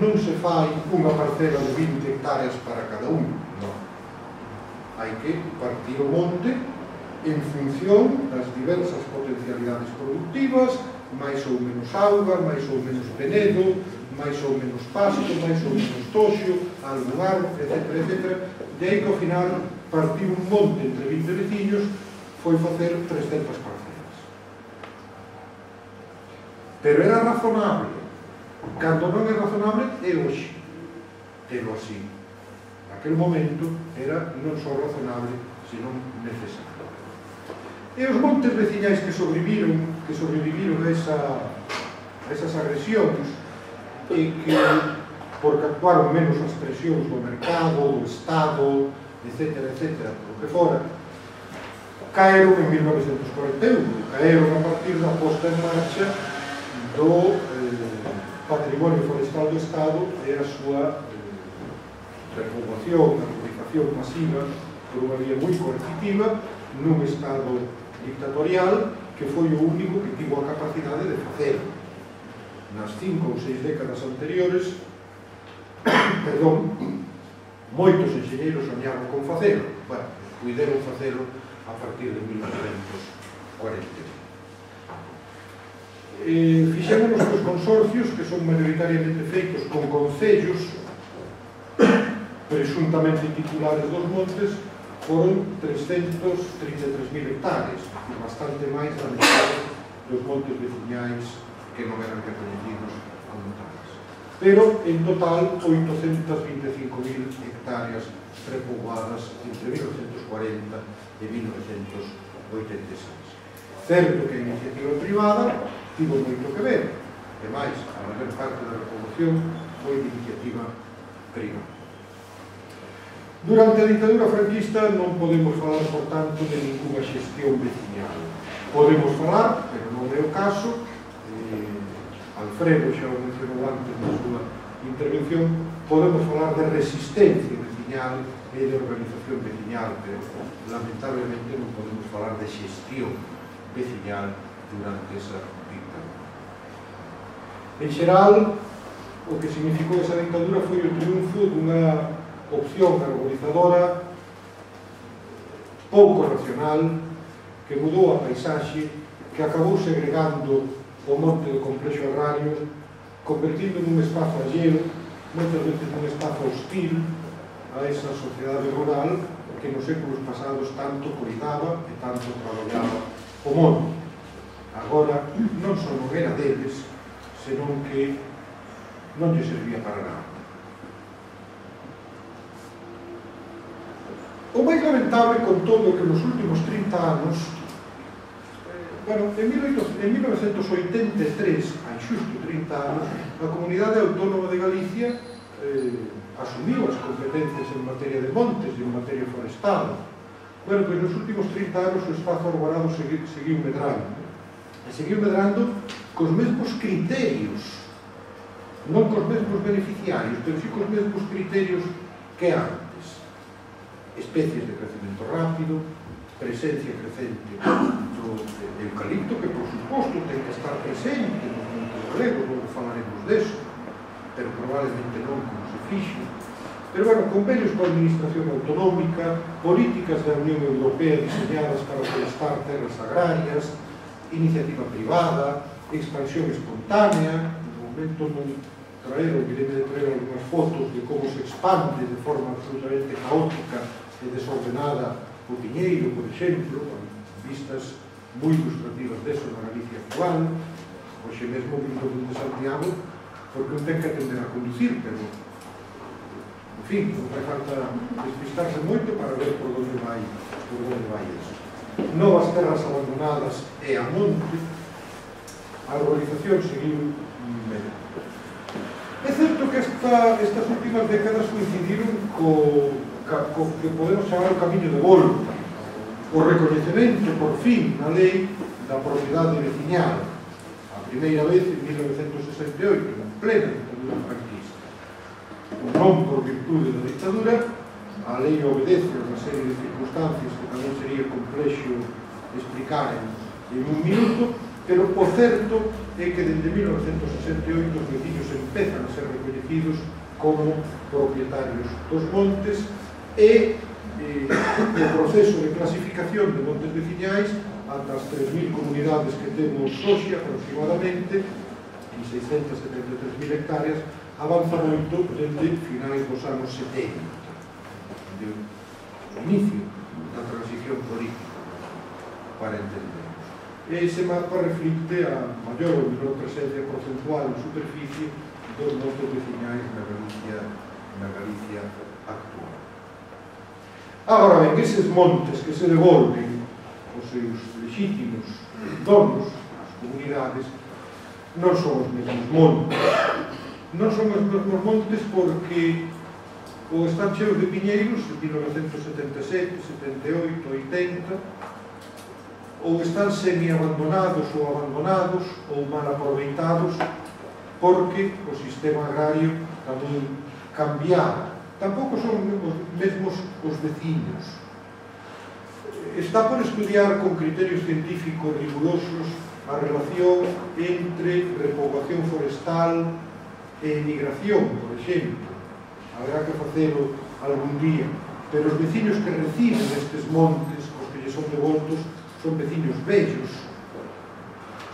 non se fai unha parcela de 20 hectáreas para cada un. Non. Hai que partir o monte en función das diversas potencialidades productivas, máis ou menos auga, máis ou menos penedo, máis ou menos pasto, máis ou menos toxo, albugar, etc, etc. De aí que ao final partir un monte entre 20 veciños foi facer 300 parcelas. Pero era razonable. Cando non é razonable, é hoxe. Pero así. Naquel momento era non só razonable, senón necesario. E os montes veciñais que sobreviviron a esas agresións e que, porque actuaron menos as presións do mercado, do Estado, etc, etc, por que fora, caeron en 1941, caeron a partir da posta en marcha do patrimonio forestal do Estado e a súa repoboación, a urbanización masiva por unha vía moi coercitiva nun Estado dictatorial que foi o único que tivo a capacidade de facer. Nas 5 ou 6 décadas anteriores, moitos enxeñeiros soñaron con facelo. Bueno, puideron facelo a partir de 1940. Fixémonos cos consorcios que son maioritariamente feitos con concellos presuntamente titulares dos montes. Foron 333.000 hectáreas, bastante máis da metade dos montes veciñais que non eran recoñecidos como tales. Pero, en total, 825.000 hectáreas repoboadas entre 1940 e 1986. Certo que a iniciativa privada tivo moito que ver, e máis, a maior parte da repoboación foi de iniciativa privada. Durante a ditadura franquista non podemos falar, por tanto, de ninguna xestión veciñal. Podemos falar, pero non é o caso, Alfredo xa o mencionou antes na súa intervención, podemos falar de resistencia veciñal e de organización veciñal, pero lamentablemente non podemos falar de xestión veciñal durante esa dictadura. En xeral, o que significou esa dictadura foi o triunfo dunha opción arborizadora pouco racional que mudou a paisaxe, que acabou segregando o monte do complexo agrario, convertindo nun espazo alleo, moitas veces nun espazo hostil a esa sociedade rural que nos séculos pasados tanto cuidaba e tanto traballaba o monte. Agora non só non era deles, senón que non lle servía para nada. O máis lamentable con todo que nos últimos 30 anos, en 1983, hai xusto 30 anos, a Comunidade Autónoma de Galicia asumiu as competencias en materia de montes e en materia forestal. Pois nos últimos 30 anos o espazo arborado seguiu medrando. E seguiu medrando cos mesmos criterios, non cos mesmos beneficiarios, pero sí cos mesmos criterios que antes. Especies de crecemento rápido, presencia crecente do eucalipto, que por suposto ten que estar presente nos montes galegos, non falaremos deso, pero probablemente non como se fixe. Pero, convenios coa administración autonómica, políticas da Unión Europea diseñadas para forestar terras agrarias, iniciativa privada, expansión espontánea. No momento non traeron, ireme de traer algunhas fotos de como se expande de forma absolutamente caótica e desordenada o Piñeiro, por exemplo, vistas moi ilustrativas deso na Galicia actual. Hoxe mesmo vindo de Santiago, porque non ten que atender a conducir, pero en fin, non fai falta despistarse moito para ver por onde vai iso. novas terras abandonadas e a monte, a urbanización seguiu medio. É certo que estas últimas décadas coincidiron co que podemos chamar o camiño de volta, o recoñecemento, por fin, na lei da propiedade veciñal, a primeira vez en 1968, en plena ditadura franquista. Non por virtude da ditadura, a lei obedece a unha serie de circunstancias que tamén sería complexo explicar en un minuto, pero o certo é que desde 1968 os veciños empezan a ser recoñecidos como propietarios dos montes e o proceso de clasificación de montes veciñais ata as 3.000 comunidades que temos hoxe aproximadamente en 673.000 hectáreas avanza moito desde finais dos anos 70, de inicio da transición política, para entendernos. Ese mapa reflicte a maior ou menor presencia porcentual en superficie dos montes veciñais na Galicia actual. Agora ben, eses montes que se devolven os seus legítimos donos, as comunidades, non son os mesmos montes. Non son os mesmos montes porque ou están cheos de piñeiros de 1977, 78, 80, ou están semi-abandonados ou abandonados ou mal aproveitados porque o sistema agrario tamén cambiaba. Tampouco son os mesmos os veciños. Está por estudiar con criterios científicos rigurosos a relación entre repoboación forestal e emigración, por exemplo. Haberá que facelo algún día. Pero os veciños que reciben estes montes, os que lles son devoltos, son veciños vellos,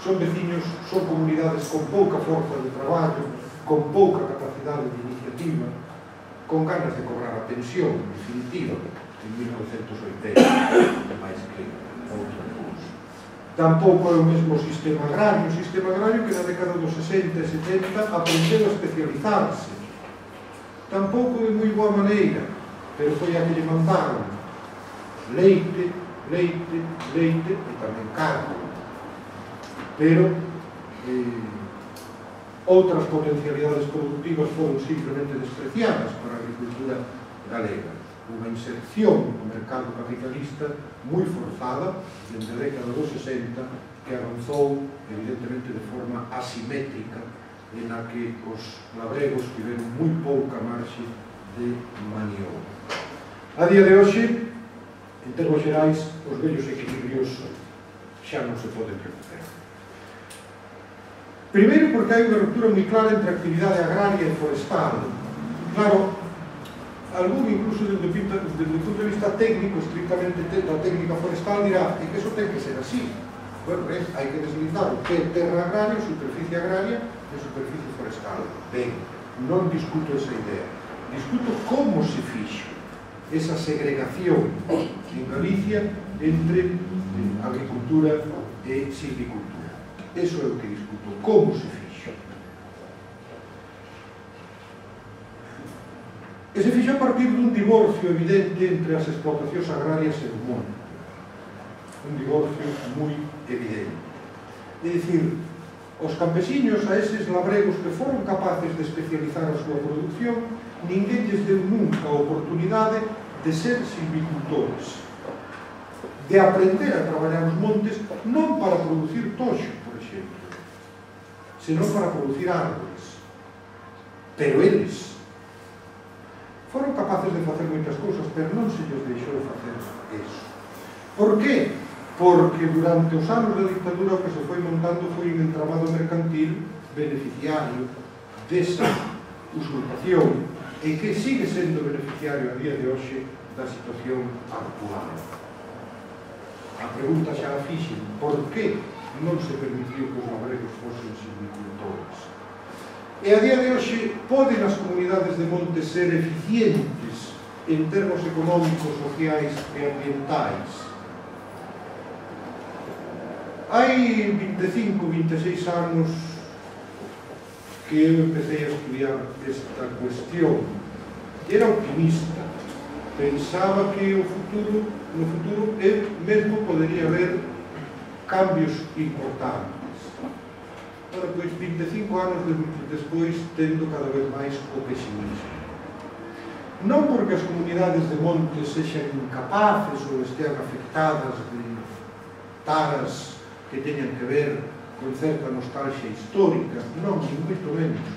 son veciños, son comunidades con pouca forza de traballo, con pouca capacidade de iniciativa, con ganas de cobrar a pensión definitiva en 1980, máis que outra cousa. Tampouco é o mesmo sistema agrario, que na década dos 60 e 70 aprendeu a especializarse. Tampouco de moi boa maneira, pero foi a que lle mandaron leite, e tamén carne. Pero outras potencialidades productivas foron simplemente despreciadas para a agricultura galega. Unha inserción no mercado capitalista moi forzada desde a década dos 60 que avanzou evidentemente de forma asimétrica en a que os labregos tiveron moi pouca marxe de maniobra. A día de hoxe, en termos xerais, os vellos equilibrios xa non se poden recuperar. Primeiro porque hai unha ruptura moi clara entre a actividade agraria e forestal. Claro, algún incluso desde o punto de vista técnico, estrictamente da técnica forestal, dirá que eso ten que ser así. Bueno, hai que deslindar o que é terra agraria, superficie agraria e superficie forestal. Ben, non discuto esa idea. Discuto como se fixo esa segregación en Galicia entre agricultura e silvicultura. Eso é o que discuto, como se fixo. E se fixo a partir dun divorcio evidente entre as explotacións agrarias e o monte. Un divorcio moi evidente. É dicir, os campesiños, a eses labregos que foron capaces de especializar a súa produción, ninguén lles deu nunca a oportunidade de ser silvicultores, de aprender a traballar os montes non para producir toxo, por exemplo, senón para producir árboles. Pero eles foron capaces de facer moitas cousas, pero non se lles deixou de facer eso. Por qué? Porque durante os anos da dictadura o que se foi montando foi un entramado mercantil beneficiario desa usurpación e que sigue sendo beneficiario a día de hoxe da situación actual. A pregunta xa a fixen, por que non se permitiu que os labregos fosen silvicultores? E a día de hoxe poden as comunidades de monte ser eficientes en termos económicos, sociais e ambientais. Hai 25, 26 anos que eu empecé a estudiar esta cuestión. Era optimista, pensaba que no futuro mesmo podería haber cambios importantes. Ora, pois, 25 anos despois, tendo cada vez máis o pesimismo. Non porque as comunidades de montes sexan incapaces ou estean afectadas de taras que teñan que ver con certa nostalgia histórica, non, ni moito menos,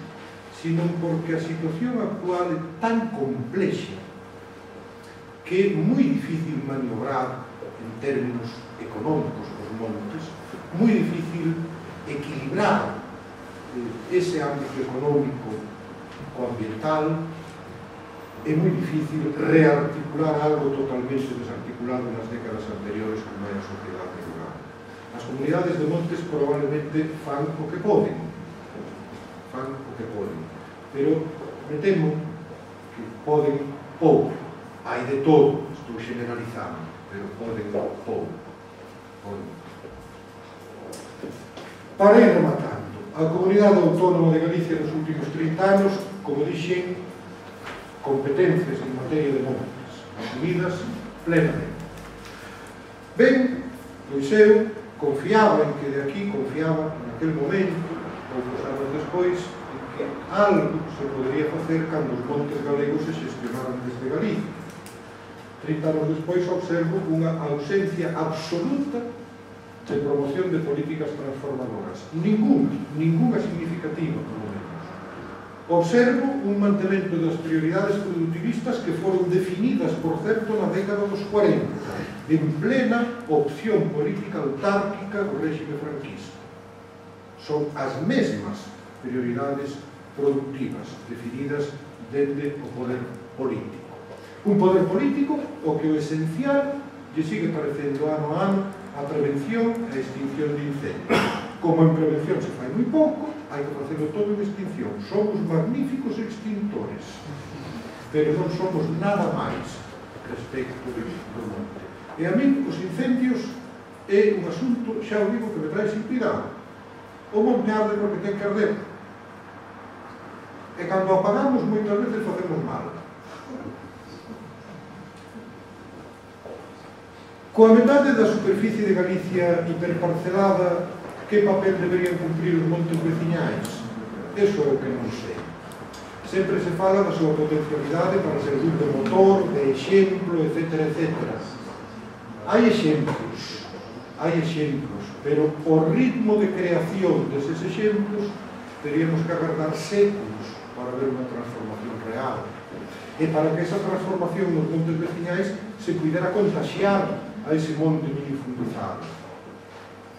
sino porque a situación actual é tan complexa que é moi difícil maniobrar en términos económicos os montes, moi difícil equilibrar ese ámbito económico co ambiental, é moi difícil rearticular algo totalmente desarticulado nas décadas anteriores como é a sociedade rural. As comunidades de montes probablemente fan o que poden, pero me temo que poden pouco. Hai de todo, estou generalizando, pero poden pouco. Para ir rematando, a Comunidade Autónoma de Galicia nos últimos 30 anos, como dixen, competencias en materia de montes, asumidas plenamente. Ben, pois eu confiaba en que de aquí, confiaba naquel momento, poucos anos despois, en que algo se podería facer cando os montes galegos se gestionaran desde Galicia. 30 anos despois observo unha ausencia absoluta de promoción de políticas transformadoras. Ninguna significativa, polo menos. Observo un mantemento das prioridades productivistas que foron definidas, por certo, na década dos 40, en plena opción política autárquica do réxime franquista. Son as mesmas prioridades productivas definidas dende o poder político. Un poder político o que o esencial lle sigue parecendo ano a ano a prevención e a extinción de incendios. Como en prevención se fai moi pouco, hai que facelo todo en extinción. Somos magníficos extintores, pero non somos nada máis respecto do monte. E a min os incendios é un asunto, xa o digo, que me trae sin cuidado. O monte arde porque ten que arder. E cando apagamos, moitas veces facemos mal. Coa metade da superficie de Galicia hiperparcelada, que papel deberían cumprir os montes veciñais? Eso é o que non sei. Sempre se fala da súa potencialidade para servir de motor, de exemplo, etc. Hai exemplos, pero o ritmo de creación deses exemplos teríamos que agardar séculos para ver unha transformación real. E para que esa transformación nos montes veciñais se pudera contaxiar a ese monte minifundizado.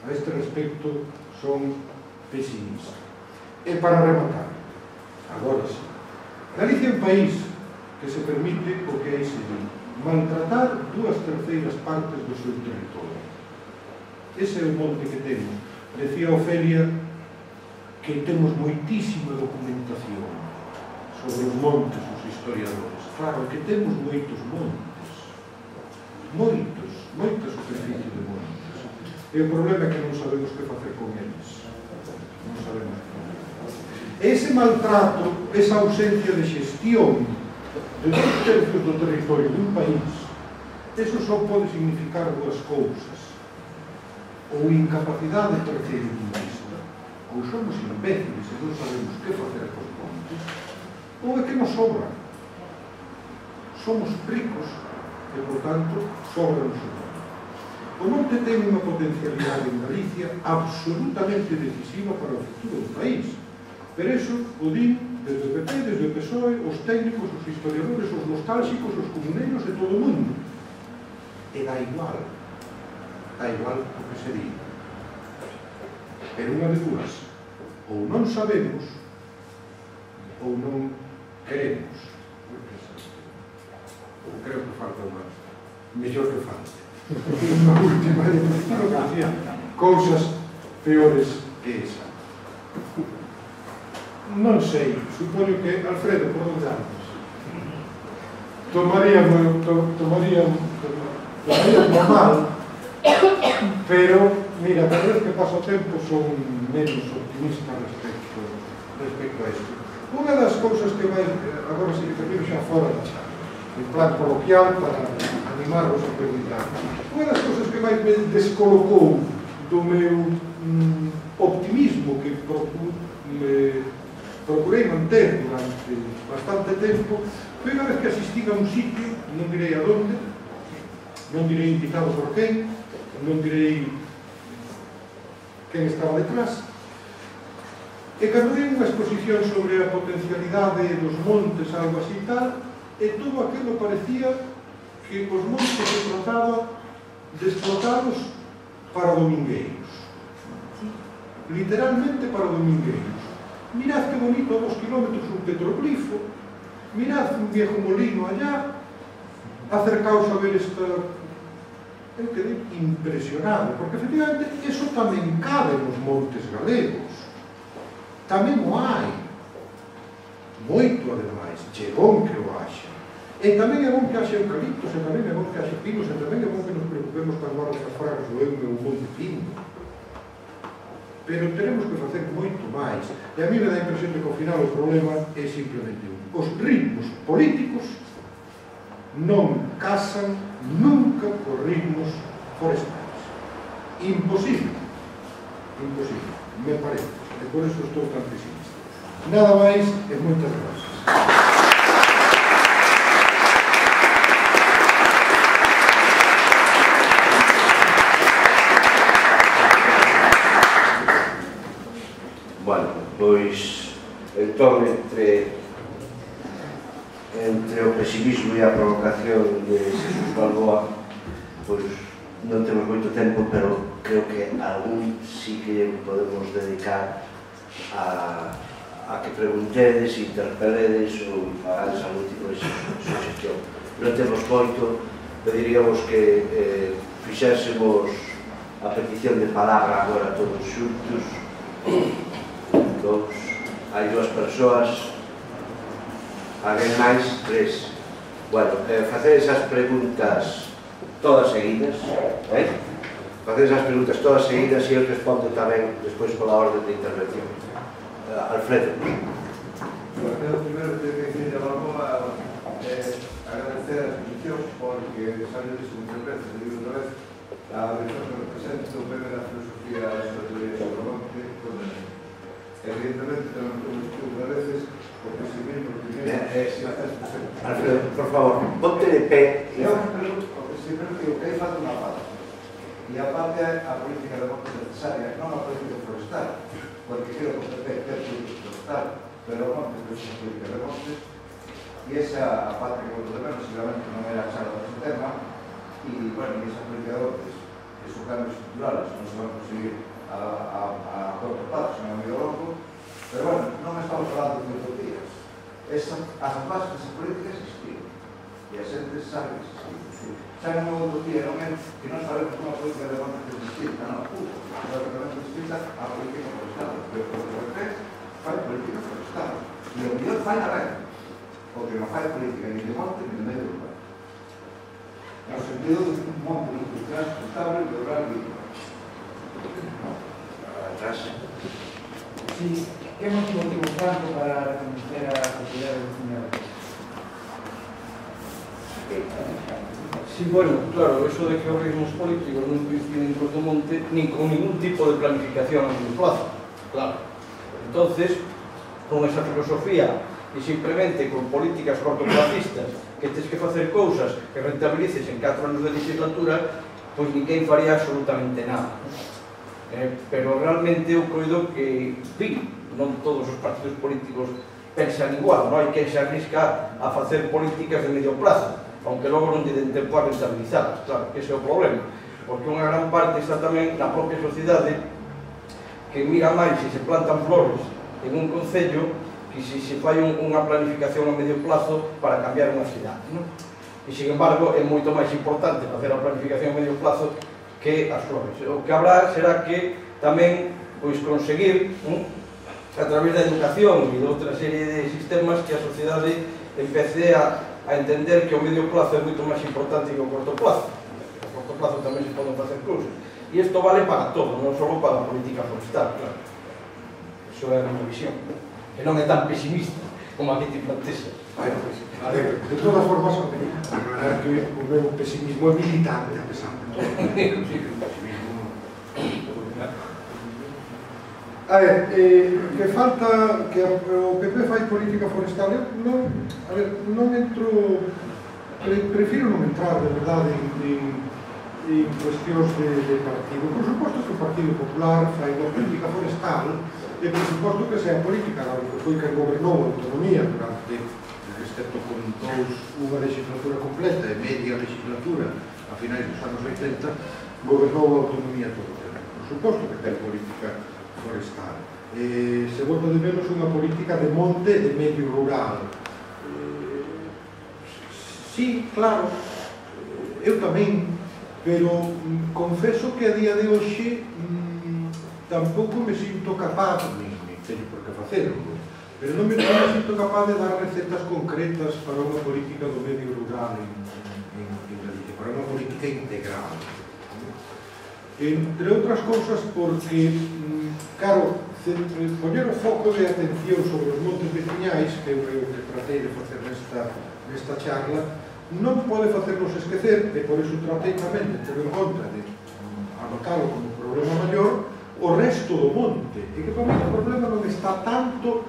A este respecto son pesimistas. E para rematar, agora sí, Galicia é un país que se permite o que hai seguir, maltratar 2/3 partes do seu territorio. Ese é o monte que temos. Decía Ofelia que temos moitísima documentación sobre os montes, os historiadores. Claro que temos moitos montes, moita superficie de montes. E o problema é que non sabemos que facer con eles. Non sabemos que facer. Ese maltrato, esa ausencia de xestión de 2/3 do territorio dun país, eso só pode significar dúas cousas. Ou incapacidade terceirmundista, ou somos imbéciles e non sabemos que facer cos montes, ou é que nos sobra. Somos ricos e, por tanto, sobra-nos o monte. O monte ten unha potencialidade en Galicia absolutamente decisiva para o futuro do país. Pero eso o din desde o PP, desde o PSOE, os técnicos, os historiadores, os nostálxicos, os comuneiros e todo o mundo. E dá igual o que se diga. Pero unha de dúas, ou non sabemos ou non queremos. Ou creo que falta unha mellor que falte. Unha última diapositiva que decía cousas peores que esa. Non sei, supoño que Alfredo, por onde andas? Tomaríamos mal, pero, mira, cada vez que paso o tempo son menos optimista respecto a isto. Unha das cousas que vai, agora se que termino xa fora da charla, en plan coloquial para animarvos a preguntar. Unha das cousas que máis me descolocou do meu optimismo que procurei manter durante bastante tempo foi unha vez que asistí a un sitio, non direi a donde, non direi invitado por quen, non direi quen estaba detrás, e cando vi unha exposición sobre a potencialidade dos montes, algo así tal, e todo aquilo parecía que os montes se trataba de explotados para domingueiros, literalmente para domingueiros. Mirad que bonito a 2 kilómetros un petroglifo, mirad un viejo molino allá, acercaos a ver esta... Eu quedei impresionado, porque efectivamente eso tamén cabe nos montes galegos, tamén o hai, moito ademais, che bon que o haxa, e tamén é bon que haxa eucaliptos, e tamén é bon que haxa pinos, e tamén é bon que nos preocupemos cando vamos a fragas do Eume ou Monte Pino. Pero tenemos que facer moito máis. E a mí me dá a impresión de que ao final o problema é simplemente un. Os ritmos políticos non casan nunca cos ritmos forestais. Imposible. Imposible, me parece. E por eso estou tan pesimista. Nada máis e moitas gracias. Bueno, pois, entón, entre o pesimismo e a provocación de Xesús Balboa, pois, non temos moito tempo, pero creo que algún sí que podemos dedicar a que preguntedes, interpeledes ou fagades algún tipo de suxestión. Non temos moito, pediríamos que fixésemos a petición de palabra agora todos xuntos. Hai 2 persoas, alguén máis? 3. Bueno, facer esas preguntas todas seguidas, facer esas preguntas todas seguidas e eu respondo tamén despois pola orden de intervención. Alfredo. Bueno, primeiro que decir a Balboa agradecer as exposicións porque sabe disso muchas veces, digo outra vez, a versión que representa o meme da filosofía da teoría sobre o monte, evidentemente non todo estudo a veces o pesimismo Alfredo, por favor, ponte de pé. Eu o pesimismo digo que hai falta unha pata e a pata é a política de montes necesaria, non a política forestal, porque creo que o PP é política forestal, pero o monte é política de montes e esa a pata que vos de menos seguramente non era a charla deste tema e, bueno, esa política de montes es un cambio estructural, non se va a conseguir a corto plazo, sino a medio longo, pero bueno, non estamos falando de utopías. As bases desa política existiron e a xente sabe que existiron. Xa non é unha utopía, non é que non sabemos como a política de montes é distinta, non, é completamente distinta á política forestal, pero o PP fai política forestal e o mellor fai a ben, porque non fai política ni de monte ni de medio urbano, no sentido de un monte industrial sustentable e rural vivo. Atrás. Sí, ¿qué motivo tuvo Franco para reconocer a la sociedad vecinal? Sí, bueno, claro, eso de que os ritmos políticos non coinciden cos do monte nin con ningún tipo de planificación a medio plazo, claro. Entonces, con esa filosofía e simplemente con políticas cortoplacistas que tens que facer cousas que rentabilices en 4 anos de legislatura, pois ninguén faría absolutamente nada. Pero realmente eu coido que, non todos os partidos políticos pensan igual, non hai que se arrisca a facer políticas de medio plazo, aunque logo non den tempo a rentabilizadas, claro, que ese é o problema, porque unha gran parte está tamén na propia sociedade que mira máis se se plantan flores en un concello que se fai unha planificación a medio plazo para cambiar unha cidade, non? E, sin embargo, é moito máis importante facer a planificación a medio plazo que as flores. O que habrá será que tamén conseguir, a través da educación e de outra serie de sistemas, que a sociedade empece a entender que o medio plazo é moito máis importante que o corto plazo. O corto plazo tamén se poden facer cousas. E isto vale para todo, non só para a política forestal, claro. Iso é a minha visión, que non é tan pesimista. como aquí te planteas. Bueno, a ver, de todas formas, a verdade que o meu pesimismo é militante, a pesar de todo. A ver, que falta que o PP fai política forestal, non, a ver, non entro, prefiro non entrar, de verdade, en cuestións de partido. Por suposto que o Partido Popular fai unha política forestal, e por suposto que sea política, que foi que gobernou a autonomía durante, excepto con unha legislatura completa e media legislatura a finais dos anos 80, gobernou a autonomía todo o tempo. Por suposto que ten política forestal. Se volta de menos unha política de monte e de medio rural. Sí, claro, eu tamén, pero confeso que a día de hoxe tampouco me sinto capaz, ni teño por que facelo, pero non me sinto capaz de dar recetas concretas para unha política do medio rural en Galicia, para unha política integral. Entre outras cousas porque, claro, poñer o foco de atención sobre os montes veciñais, que é o que tratei de facer nesta charla, non pode facernos esquecer, e por iso tratei tamén de ter en conta de anotalo como problema maior, o resto do monte. E que para mí o problema non está tanto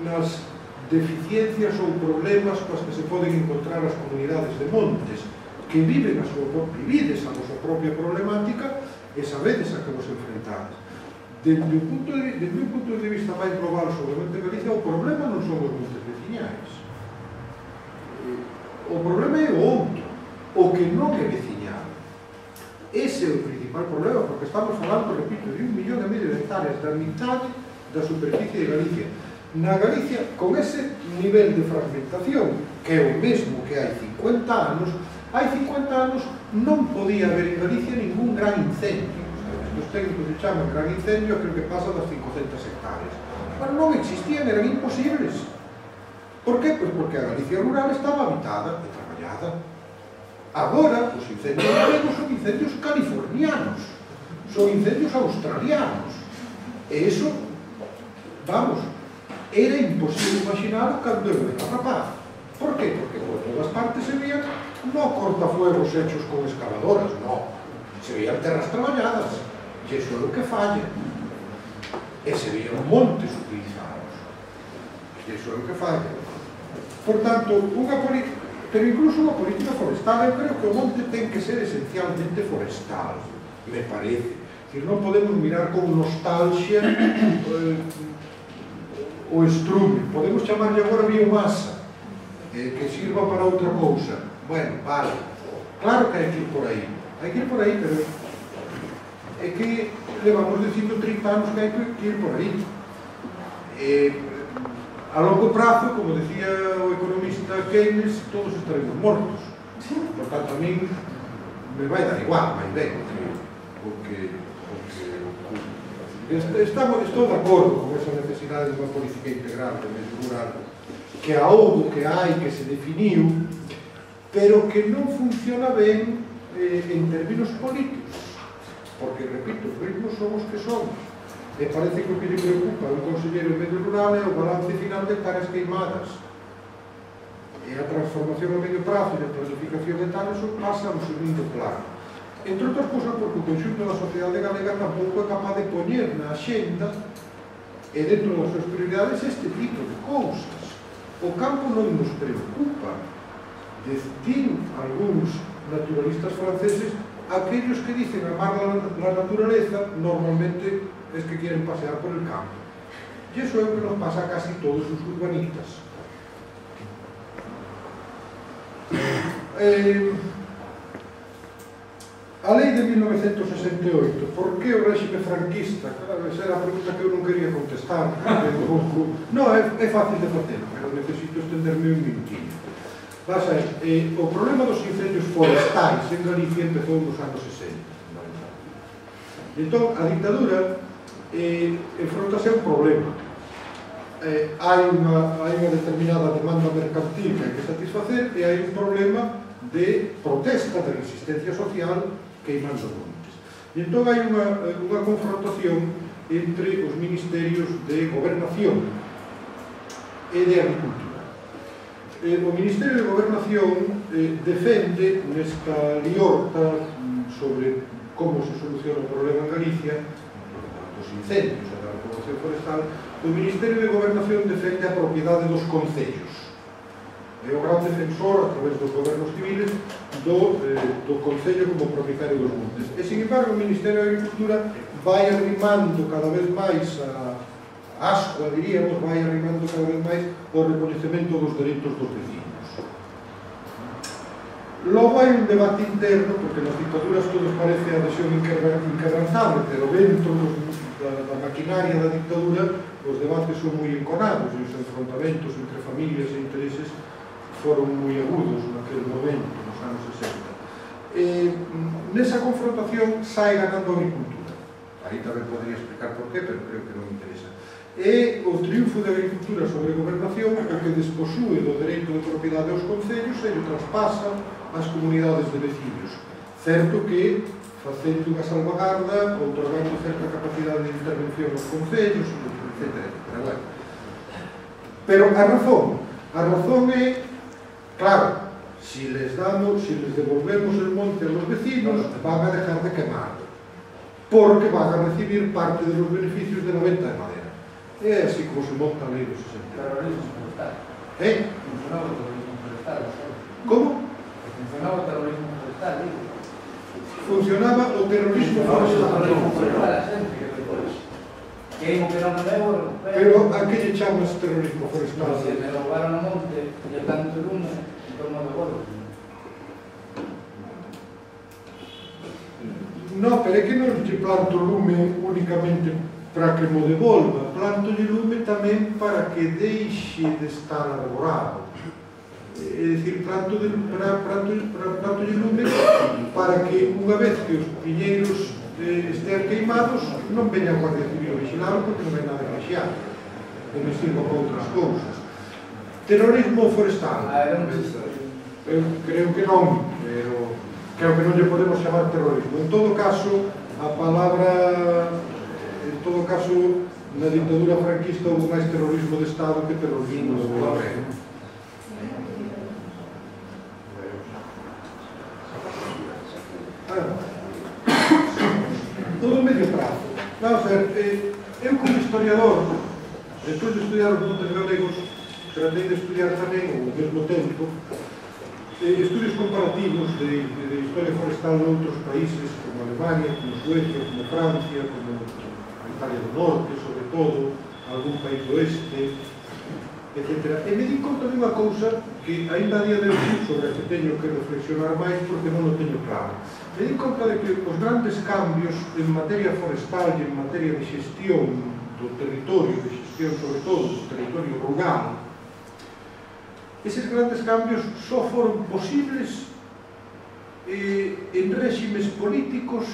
nas deficiencias ou problemas coas que se poden encontrar as comunidades de montes, que viven vivides a nosa propia problemática e sabedes a que vos enfrentades. Desde o punto de vista máis global sobre o Monte de Galicia, o problema non son os montes veciñais. O problema é o outro, o que non é veciñal. Ese é o principal problema, porque estamos falando, repito, de 1,5 millón de hectáreas, da mitade da superficie de Galicia. Na Galicia, con ese nivel de fragmentación, que é o mesmo que hai 50 anos, hai 50 anos non podía haber en Galicia ningún gran incendio. Os técnicos se chaman gran incendio, creo que pasa das 500 hectáreas. Pero non existían, eran imposibles. Por qué? Pois porque a Galicia rural estaba habitada e traballada. Agora, os incendios galegos son incendios californianos, son incendios australianos. E iso, vamos, era imposible imaginar cando eu era rapaz. Por qué? Porque por todas partes se veían no cortafuegos hechos con excavadoras, no. Se veían terras traballadas. E iso é o que falla. E se veían montes utilizados. E iso é o que falla. Por tanto, pero incluso unha política forestal, eu creo que o monte ten que ser esencialmente forestal, me parece. Non podemos mirar con nostalgia o estrume, podemos chamarlle agora biomasa, que sirva para outra cousa. Bueno, vale, claro que hai que ir por aí, pero é que levamos dicindo 30 anos que hai que ir por aí. A longo prazo, como decía o economista Keynes, todos estaremos mortos. Por tanto, a mí me vai dar igual, máis ben, estou de acordo con esa necesidade de unha política integral de medio rural, que a houbo, que hai, que se definiu, pero que non funciona ben en términos políticos, porque, repito, os ritmos son os que somos. E parece que o que lle preocupa a un conselleiro de medio rural é o balance final de hectáreas queimadas. E a transformación a medio prazo e a planificación de tal, eso pasa ao segundo plano. Entre outras cousas, porque o conxunto da sociedade galega tampouco é capaz de poñer na axenda e dentro das súas prioridades este tipo de cousas. O campo non nos preocupa. Decín algúns naturalistas franceses, aquellos que dicen amar la naturaleza, normalmente es que quieren pasear por el campo. Y eso es lo que nos pasa a casi todos los urbanistas. A lei de 1968, por que o réxime franquista? Claro, esa era a pregunta que eu non quería contestar. Non, é fácil de facer, pero necesito estenderme un minutinho. Vas a ver, o problema dos incendios forestais en Galicia empezou nos anos 60. Entón, a dictadura enfrontase a un problema. Hai unha determinada demanda mercantil que hai que satisfacer e hai un problema de protesta, de resistencia social queimando montes. E entón hai unha confrontación entre os ministerios de gobernación e e de Agricultura. O Ministerio de Gobernación defende nesta liorta sobre como se soluciona o problema en Galicia dos incendios e da repoboación forestal. O Ministerio de Gobernación defende a propiedade dos concellos. É o gran defensor, a través dos gobernos civiles, do concello como propietario dos montes. E, sin embargo, o Ministerio de Agricultura vai arrimando cada vez máis a ascua, diríamos, vai arrimando cada vez máis o reconhecemento dos dereitos dos vecinos. Logo hai un debate interno, porque nas dictaduras todo parece adhesión inquebrantable, pero dentro da maquinaria da dictadura os debates son moi enconados e os enfrontamentos entre familias e intereses foron moi agudos naquele momento, nos anos 60. Nesa confrontación sai ganando a agricultura. Aí tamén podría explicar por qué, pero creo que non interesa. E o triunfo da agricultura sobre a gobernación o que desposúe do dereito de propiedade aos concellos e o traspasa ás comunidades de vecinos. Certo que facendo unha salvagarda, outorgando certa capacidade de intervención aos concellos, etc. Pero a razón é, claro, si les devolvemos el monte a los vecinos, van a dejar de quemar, porque van a recibir parte de los beneficios de la venta de madera. É así como se monta a lei dos 60. Terrorismo forestal. Funcionaba o terrorismo forestal. Como? Funcionaba o terrorismo forestal, digo. Funcionaba o terrorismo forestal. Que hai un fenómeno nuevo, Pero a que lle chamas terrorismo forestal? Se me roubaron o monte e tanto lume en torno de bolo. No, pero é que non lle planto lume únicamente para que mo devolva, planto lle lume tamén para que deixe de estar arborado. É dicir, planto lle lume para que unha vez que os piñeiros estean queimados non veña a Guardia Civil a vigilar porque non hai nada que vixiar, que me sirva para outras cousas. Terrorismo forestal. Eu creo que non, pero creo que non lle podemos chamar terrorismo. En todo caso, a palabra, na dictadura franquista houve máis terrorismo de Estado que terrorismo de goberno. Todo medio prazo. Vamos a ver, eu como historiador, despois de estudiar os montes galegos, tratei de estudiar tamén ao mesmo tempo estudios comparativos de historia forestal de outros países como Alemania, como Suecia, como Francia, como Italia do Norte, sobre todo, algún país do Oeste, etc. E me di conta de unha cousa que ainda a día de hoxe sobre a que teño que reflexionar máis porque non o teño claro. Me di conta de que os grandes cambios en materia forestal e en materia de xestión do territorio, de xestión sobre todo do territorio rural, eses grandes cambios só foron posibles en réximes políticos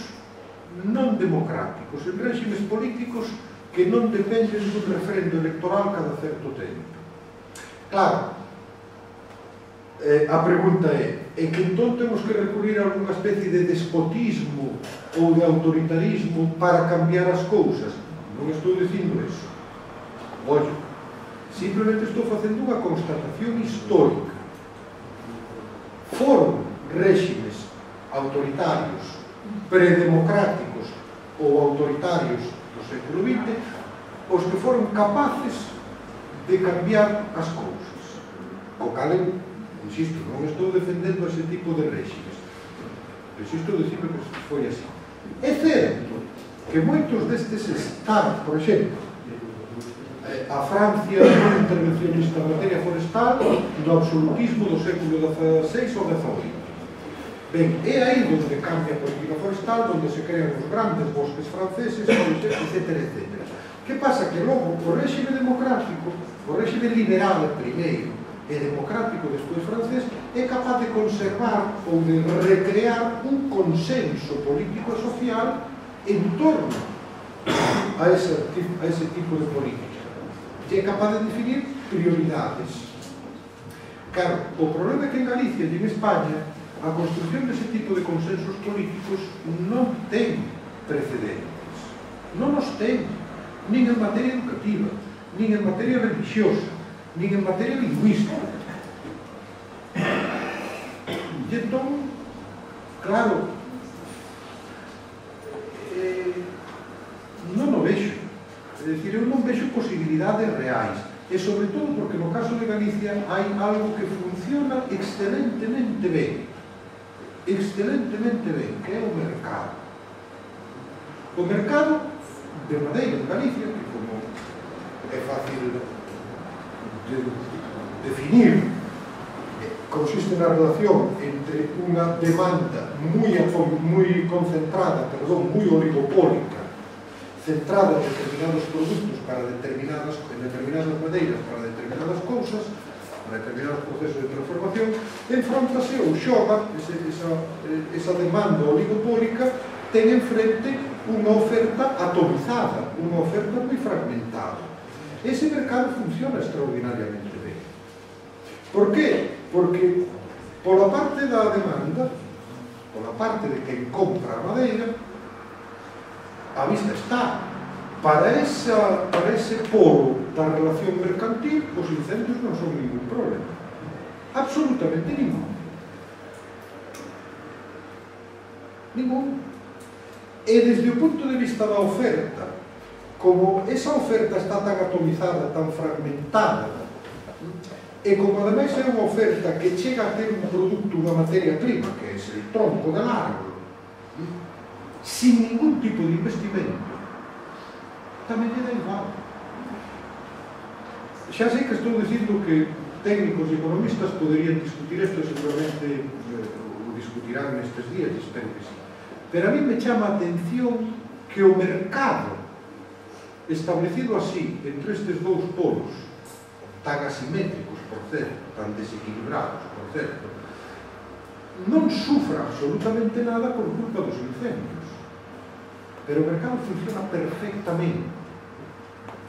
non democráticos, en réximes políticos que non dependen dun referendo electoral cada certo tempo. Claro, a pregunta é que entón temos que recurrir a alguna especie de despotismo ou de autoritarismo para cambiar as cousas? Non estou dicindo eso. Ollo, simplemente estou facendo unha constatación histórica. Foron réximes autoritarios, predemocráticos ou autoritarios do século XX os que foron capaces de cambiar as cousas. O cal eu, insisto, non estou defendendo ese tipo de réximes. Insisto dicindo que foi así. É certo que moitos destes estados, por exemplo, a Francia foi intervencionista en materia forestal do absolutismo do século XVI ou XVIII. Ben, é aí onde cambia a política forestal, onde se crean os grandes bosques franceses, etc. Que pasa? Que logo o réxime democrático, o réxime liberal primeiro e democrático despois francés, é capaz de conservar ou de recrear un consenso político e social en torno a ese tipo de política. E é capaz de definir prioridades. Claro, o problema é que en Galicia e en España a construcción dese tipo de consensos políticos non ten precedentes. Non os ten, nin en materia educativa, nin en materia religiosa, nin en materia lingüística. E entón, claro, non o vexo. É dicir, eu non vexo posibilidades reais. E sobre todo porque no caso de Galicia hai algo que funciona excelentemente ben. Excelentemente ben, que é o mercado. O mercado de madeira de Galicia, que como é fácil de definir, consiste na relación entre unha demanda moi concentrada, moi oligopólica, centrada en determinados produtos para determinadas madeiras, para determinadas cousas, para determinados procesos de transformación, enfrontase ou xoga esa demanda oligopólica, ten enfrente unha oferta atomizada, unha oferta moi fragmentada. Ese mercado funciona extraordinariamente ben. Por qué? Porque pola parte da demanda, pola parte de quen compra a madeira, a vista está. Para ese polo da relación mercantil, os incendios non son ningún problema. Absolutamente ningún. Ningún. E desde o punto de vista da oferta, como esa oferta está tan atomizada, tan fragmentada, e como ademais é unha oferta que chega a ter un produto, unha materia prima, que é el tronco del árbol, sin ningún tipo de investimento, tamén lle dá igual. Xa sei que estou dicindo que técnicos e economistas poderían discutir isto, seguramente o discutirán nestes días, espero que sí. Pero a mí me chama a atención que o mercado establecido así, entre estes dous polos, tan asimétricos, por certo, tan desequilibrados, por certo, non sufra absolutamente nada por culpa dos incendios. Pero o mercado funciona perfectamente.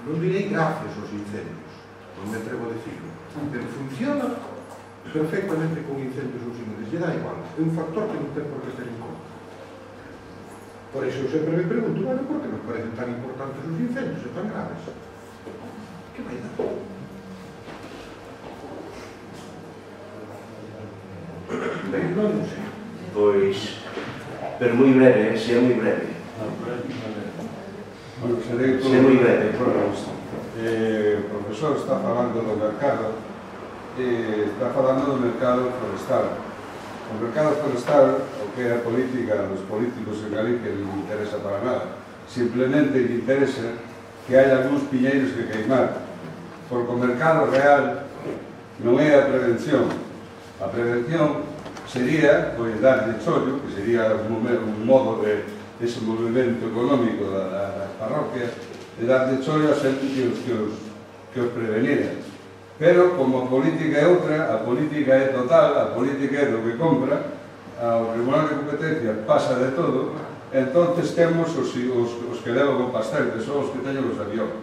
Non direi gracias aos incendios, non me atrevo a decirlo, pero funciona perfectamente con incendios ou sin incendios. Lle dá igual, é un factor que non ten por que ser en conta. Por iso eu sempre me pregunto, bueno, por que nos parecen tan importantes os incendios e tan graves? Que vai dar? Ben, non sei. Pois, pero moi breve, se é moi breve. Bueno, serei todo moi breve. O profesor está falando do mercado, está falando do mercado forestal. O mercado forestal, o que é a política dos políticos en Galicia, non interesa para nada. Simplemente lle interesa que haya algúns piñeiros que queimar. Porque o mercado real non é a prevención. A prevención sería, pois, darlle chollo, que sería un modo de desenvolvemento económico das parroquias, de darlle chollo a xente que os prevenira. Pero, como a política é outra, a política é total, a política é do que compra, ao Tribunal de Competencia pasa de todo, entonces temos os que levan o pastel, que son os que teñen os avións.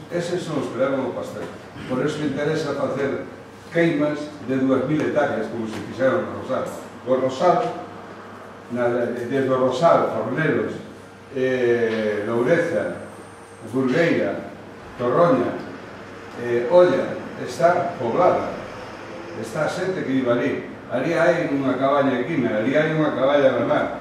Eses son os que levan o pastel. Por eso interesa facer queimas de 2000 hectáreas, como se fixeron no Rosal. O Rosal, desde o Rosal, Fornelos, Loureza, Burgueira, Torroña, Olla, está poblada, está a xente que vive ali. Ali hai unha cabaña equina, ali hai unha caballa vermá,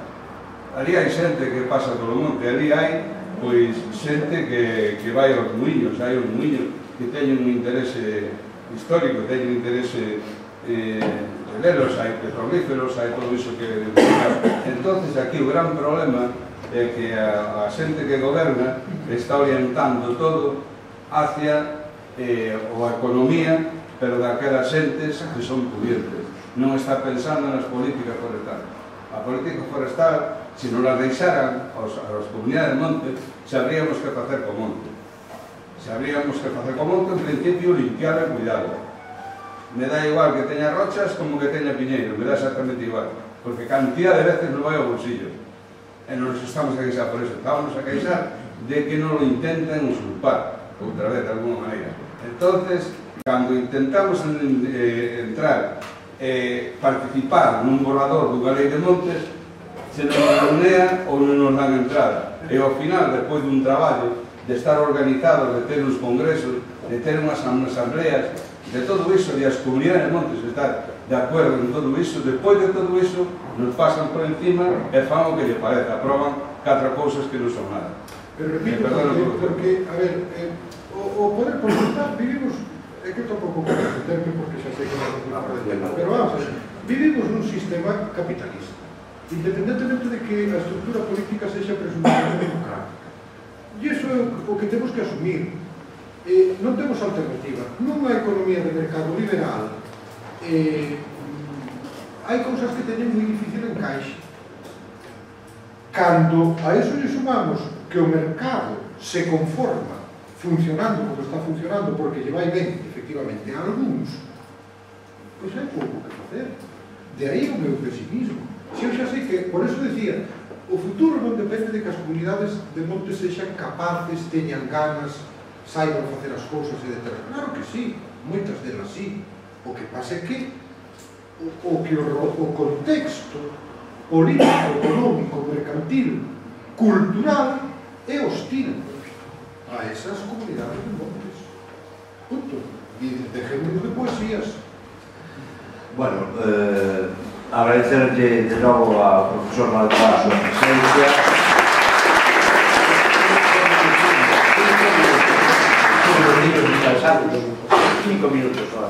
ali hai xente que pasa polo monte, ali hai, pois, xente que vai aos muiños, hai un muiño que teñen un interese histórico, teñen un interese heleros, hai petrolíferos, hai todo iso que... Entonces, aquí o gran problema é que a xente que goberna está orientando todo hacia a economía, pero daquelas xentes que son pudientes. Non está pensando nas políticas forestales. A política forestal, se non las deixaran as comunidades de monte, sabríamos que facer co monte. Sabríamos que facer co monte, en principio, limpiar e cuidado. Me dá igual que teña rochas como que teña piñeiro, me dá exactamente igual. Porque cantidad de veces non vai ao bolsillo. E non nos estamos a queixar por eso. Estamos a queixar de que non lo intenten usurpar, outra vez, de alguna maneira. Entonces, cando intentamos entrar participar nun borrador dunha lei de montes, se nos reunea ou non nos dan entrada. E ao final, despois dun traballo de estar organizados, de ter uns congresos, de ter unhas asambleas, de todo iso, e as comunidades de montes están de acordo en todo iso. Despois de todo iso, nos pasan por encima e fan o que lle parece, aproban 4 cousas que non son nada. Pero repito, porque, a ver, o poder politizar, vivimos, é que tampouco quero entenderme porque xa sei que non é fora de tema, pero vamos a ver, vivimos nun sistema capitalista, independentemente de que a estructura política sexa presumiblemente democrática. E iso é o que temos que asumir. Non temos alternativa. Nunha economía de mercado liberal hai cousas que teñen moi difícil encaixe. Cando a iso lle sumamos que o mercado se conforma funcionando como está funcionando porque lle vai ben, efectivamente, a algúns, pois hai pouco que facer. De aí o meu pesimismo. Se eu xa sei que, por eso decía, o futuro non depende de que as comunidades de monte sexan capaces, teñan ganas, saiban facer as cousas e determinar. Claro que sí, moitas delas sí. O que pasa é que o contexto político, económico, mercantil, cultural é hostil a esas comunidades de montes. Punto. E dejémonos de poesías. Bueno, agradecerle de novo ao profesor Malcá a súa presencia. 5 minutos só.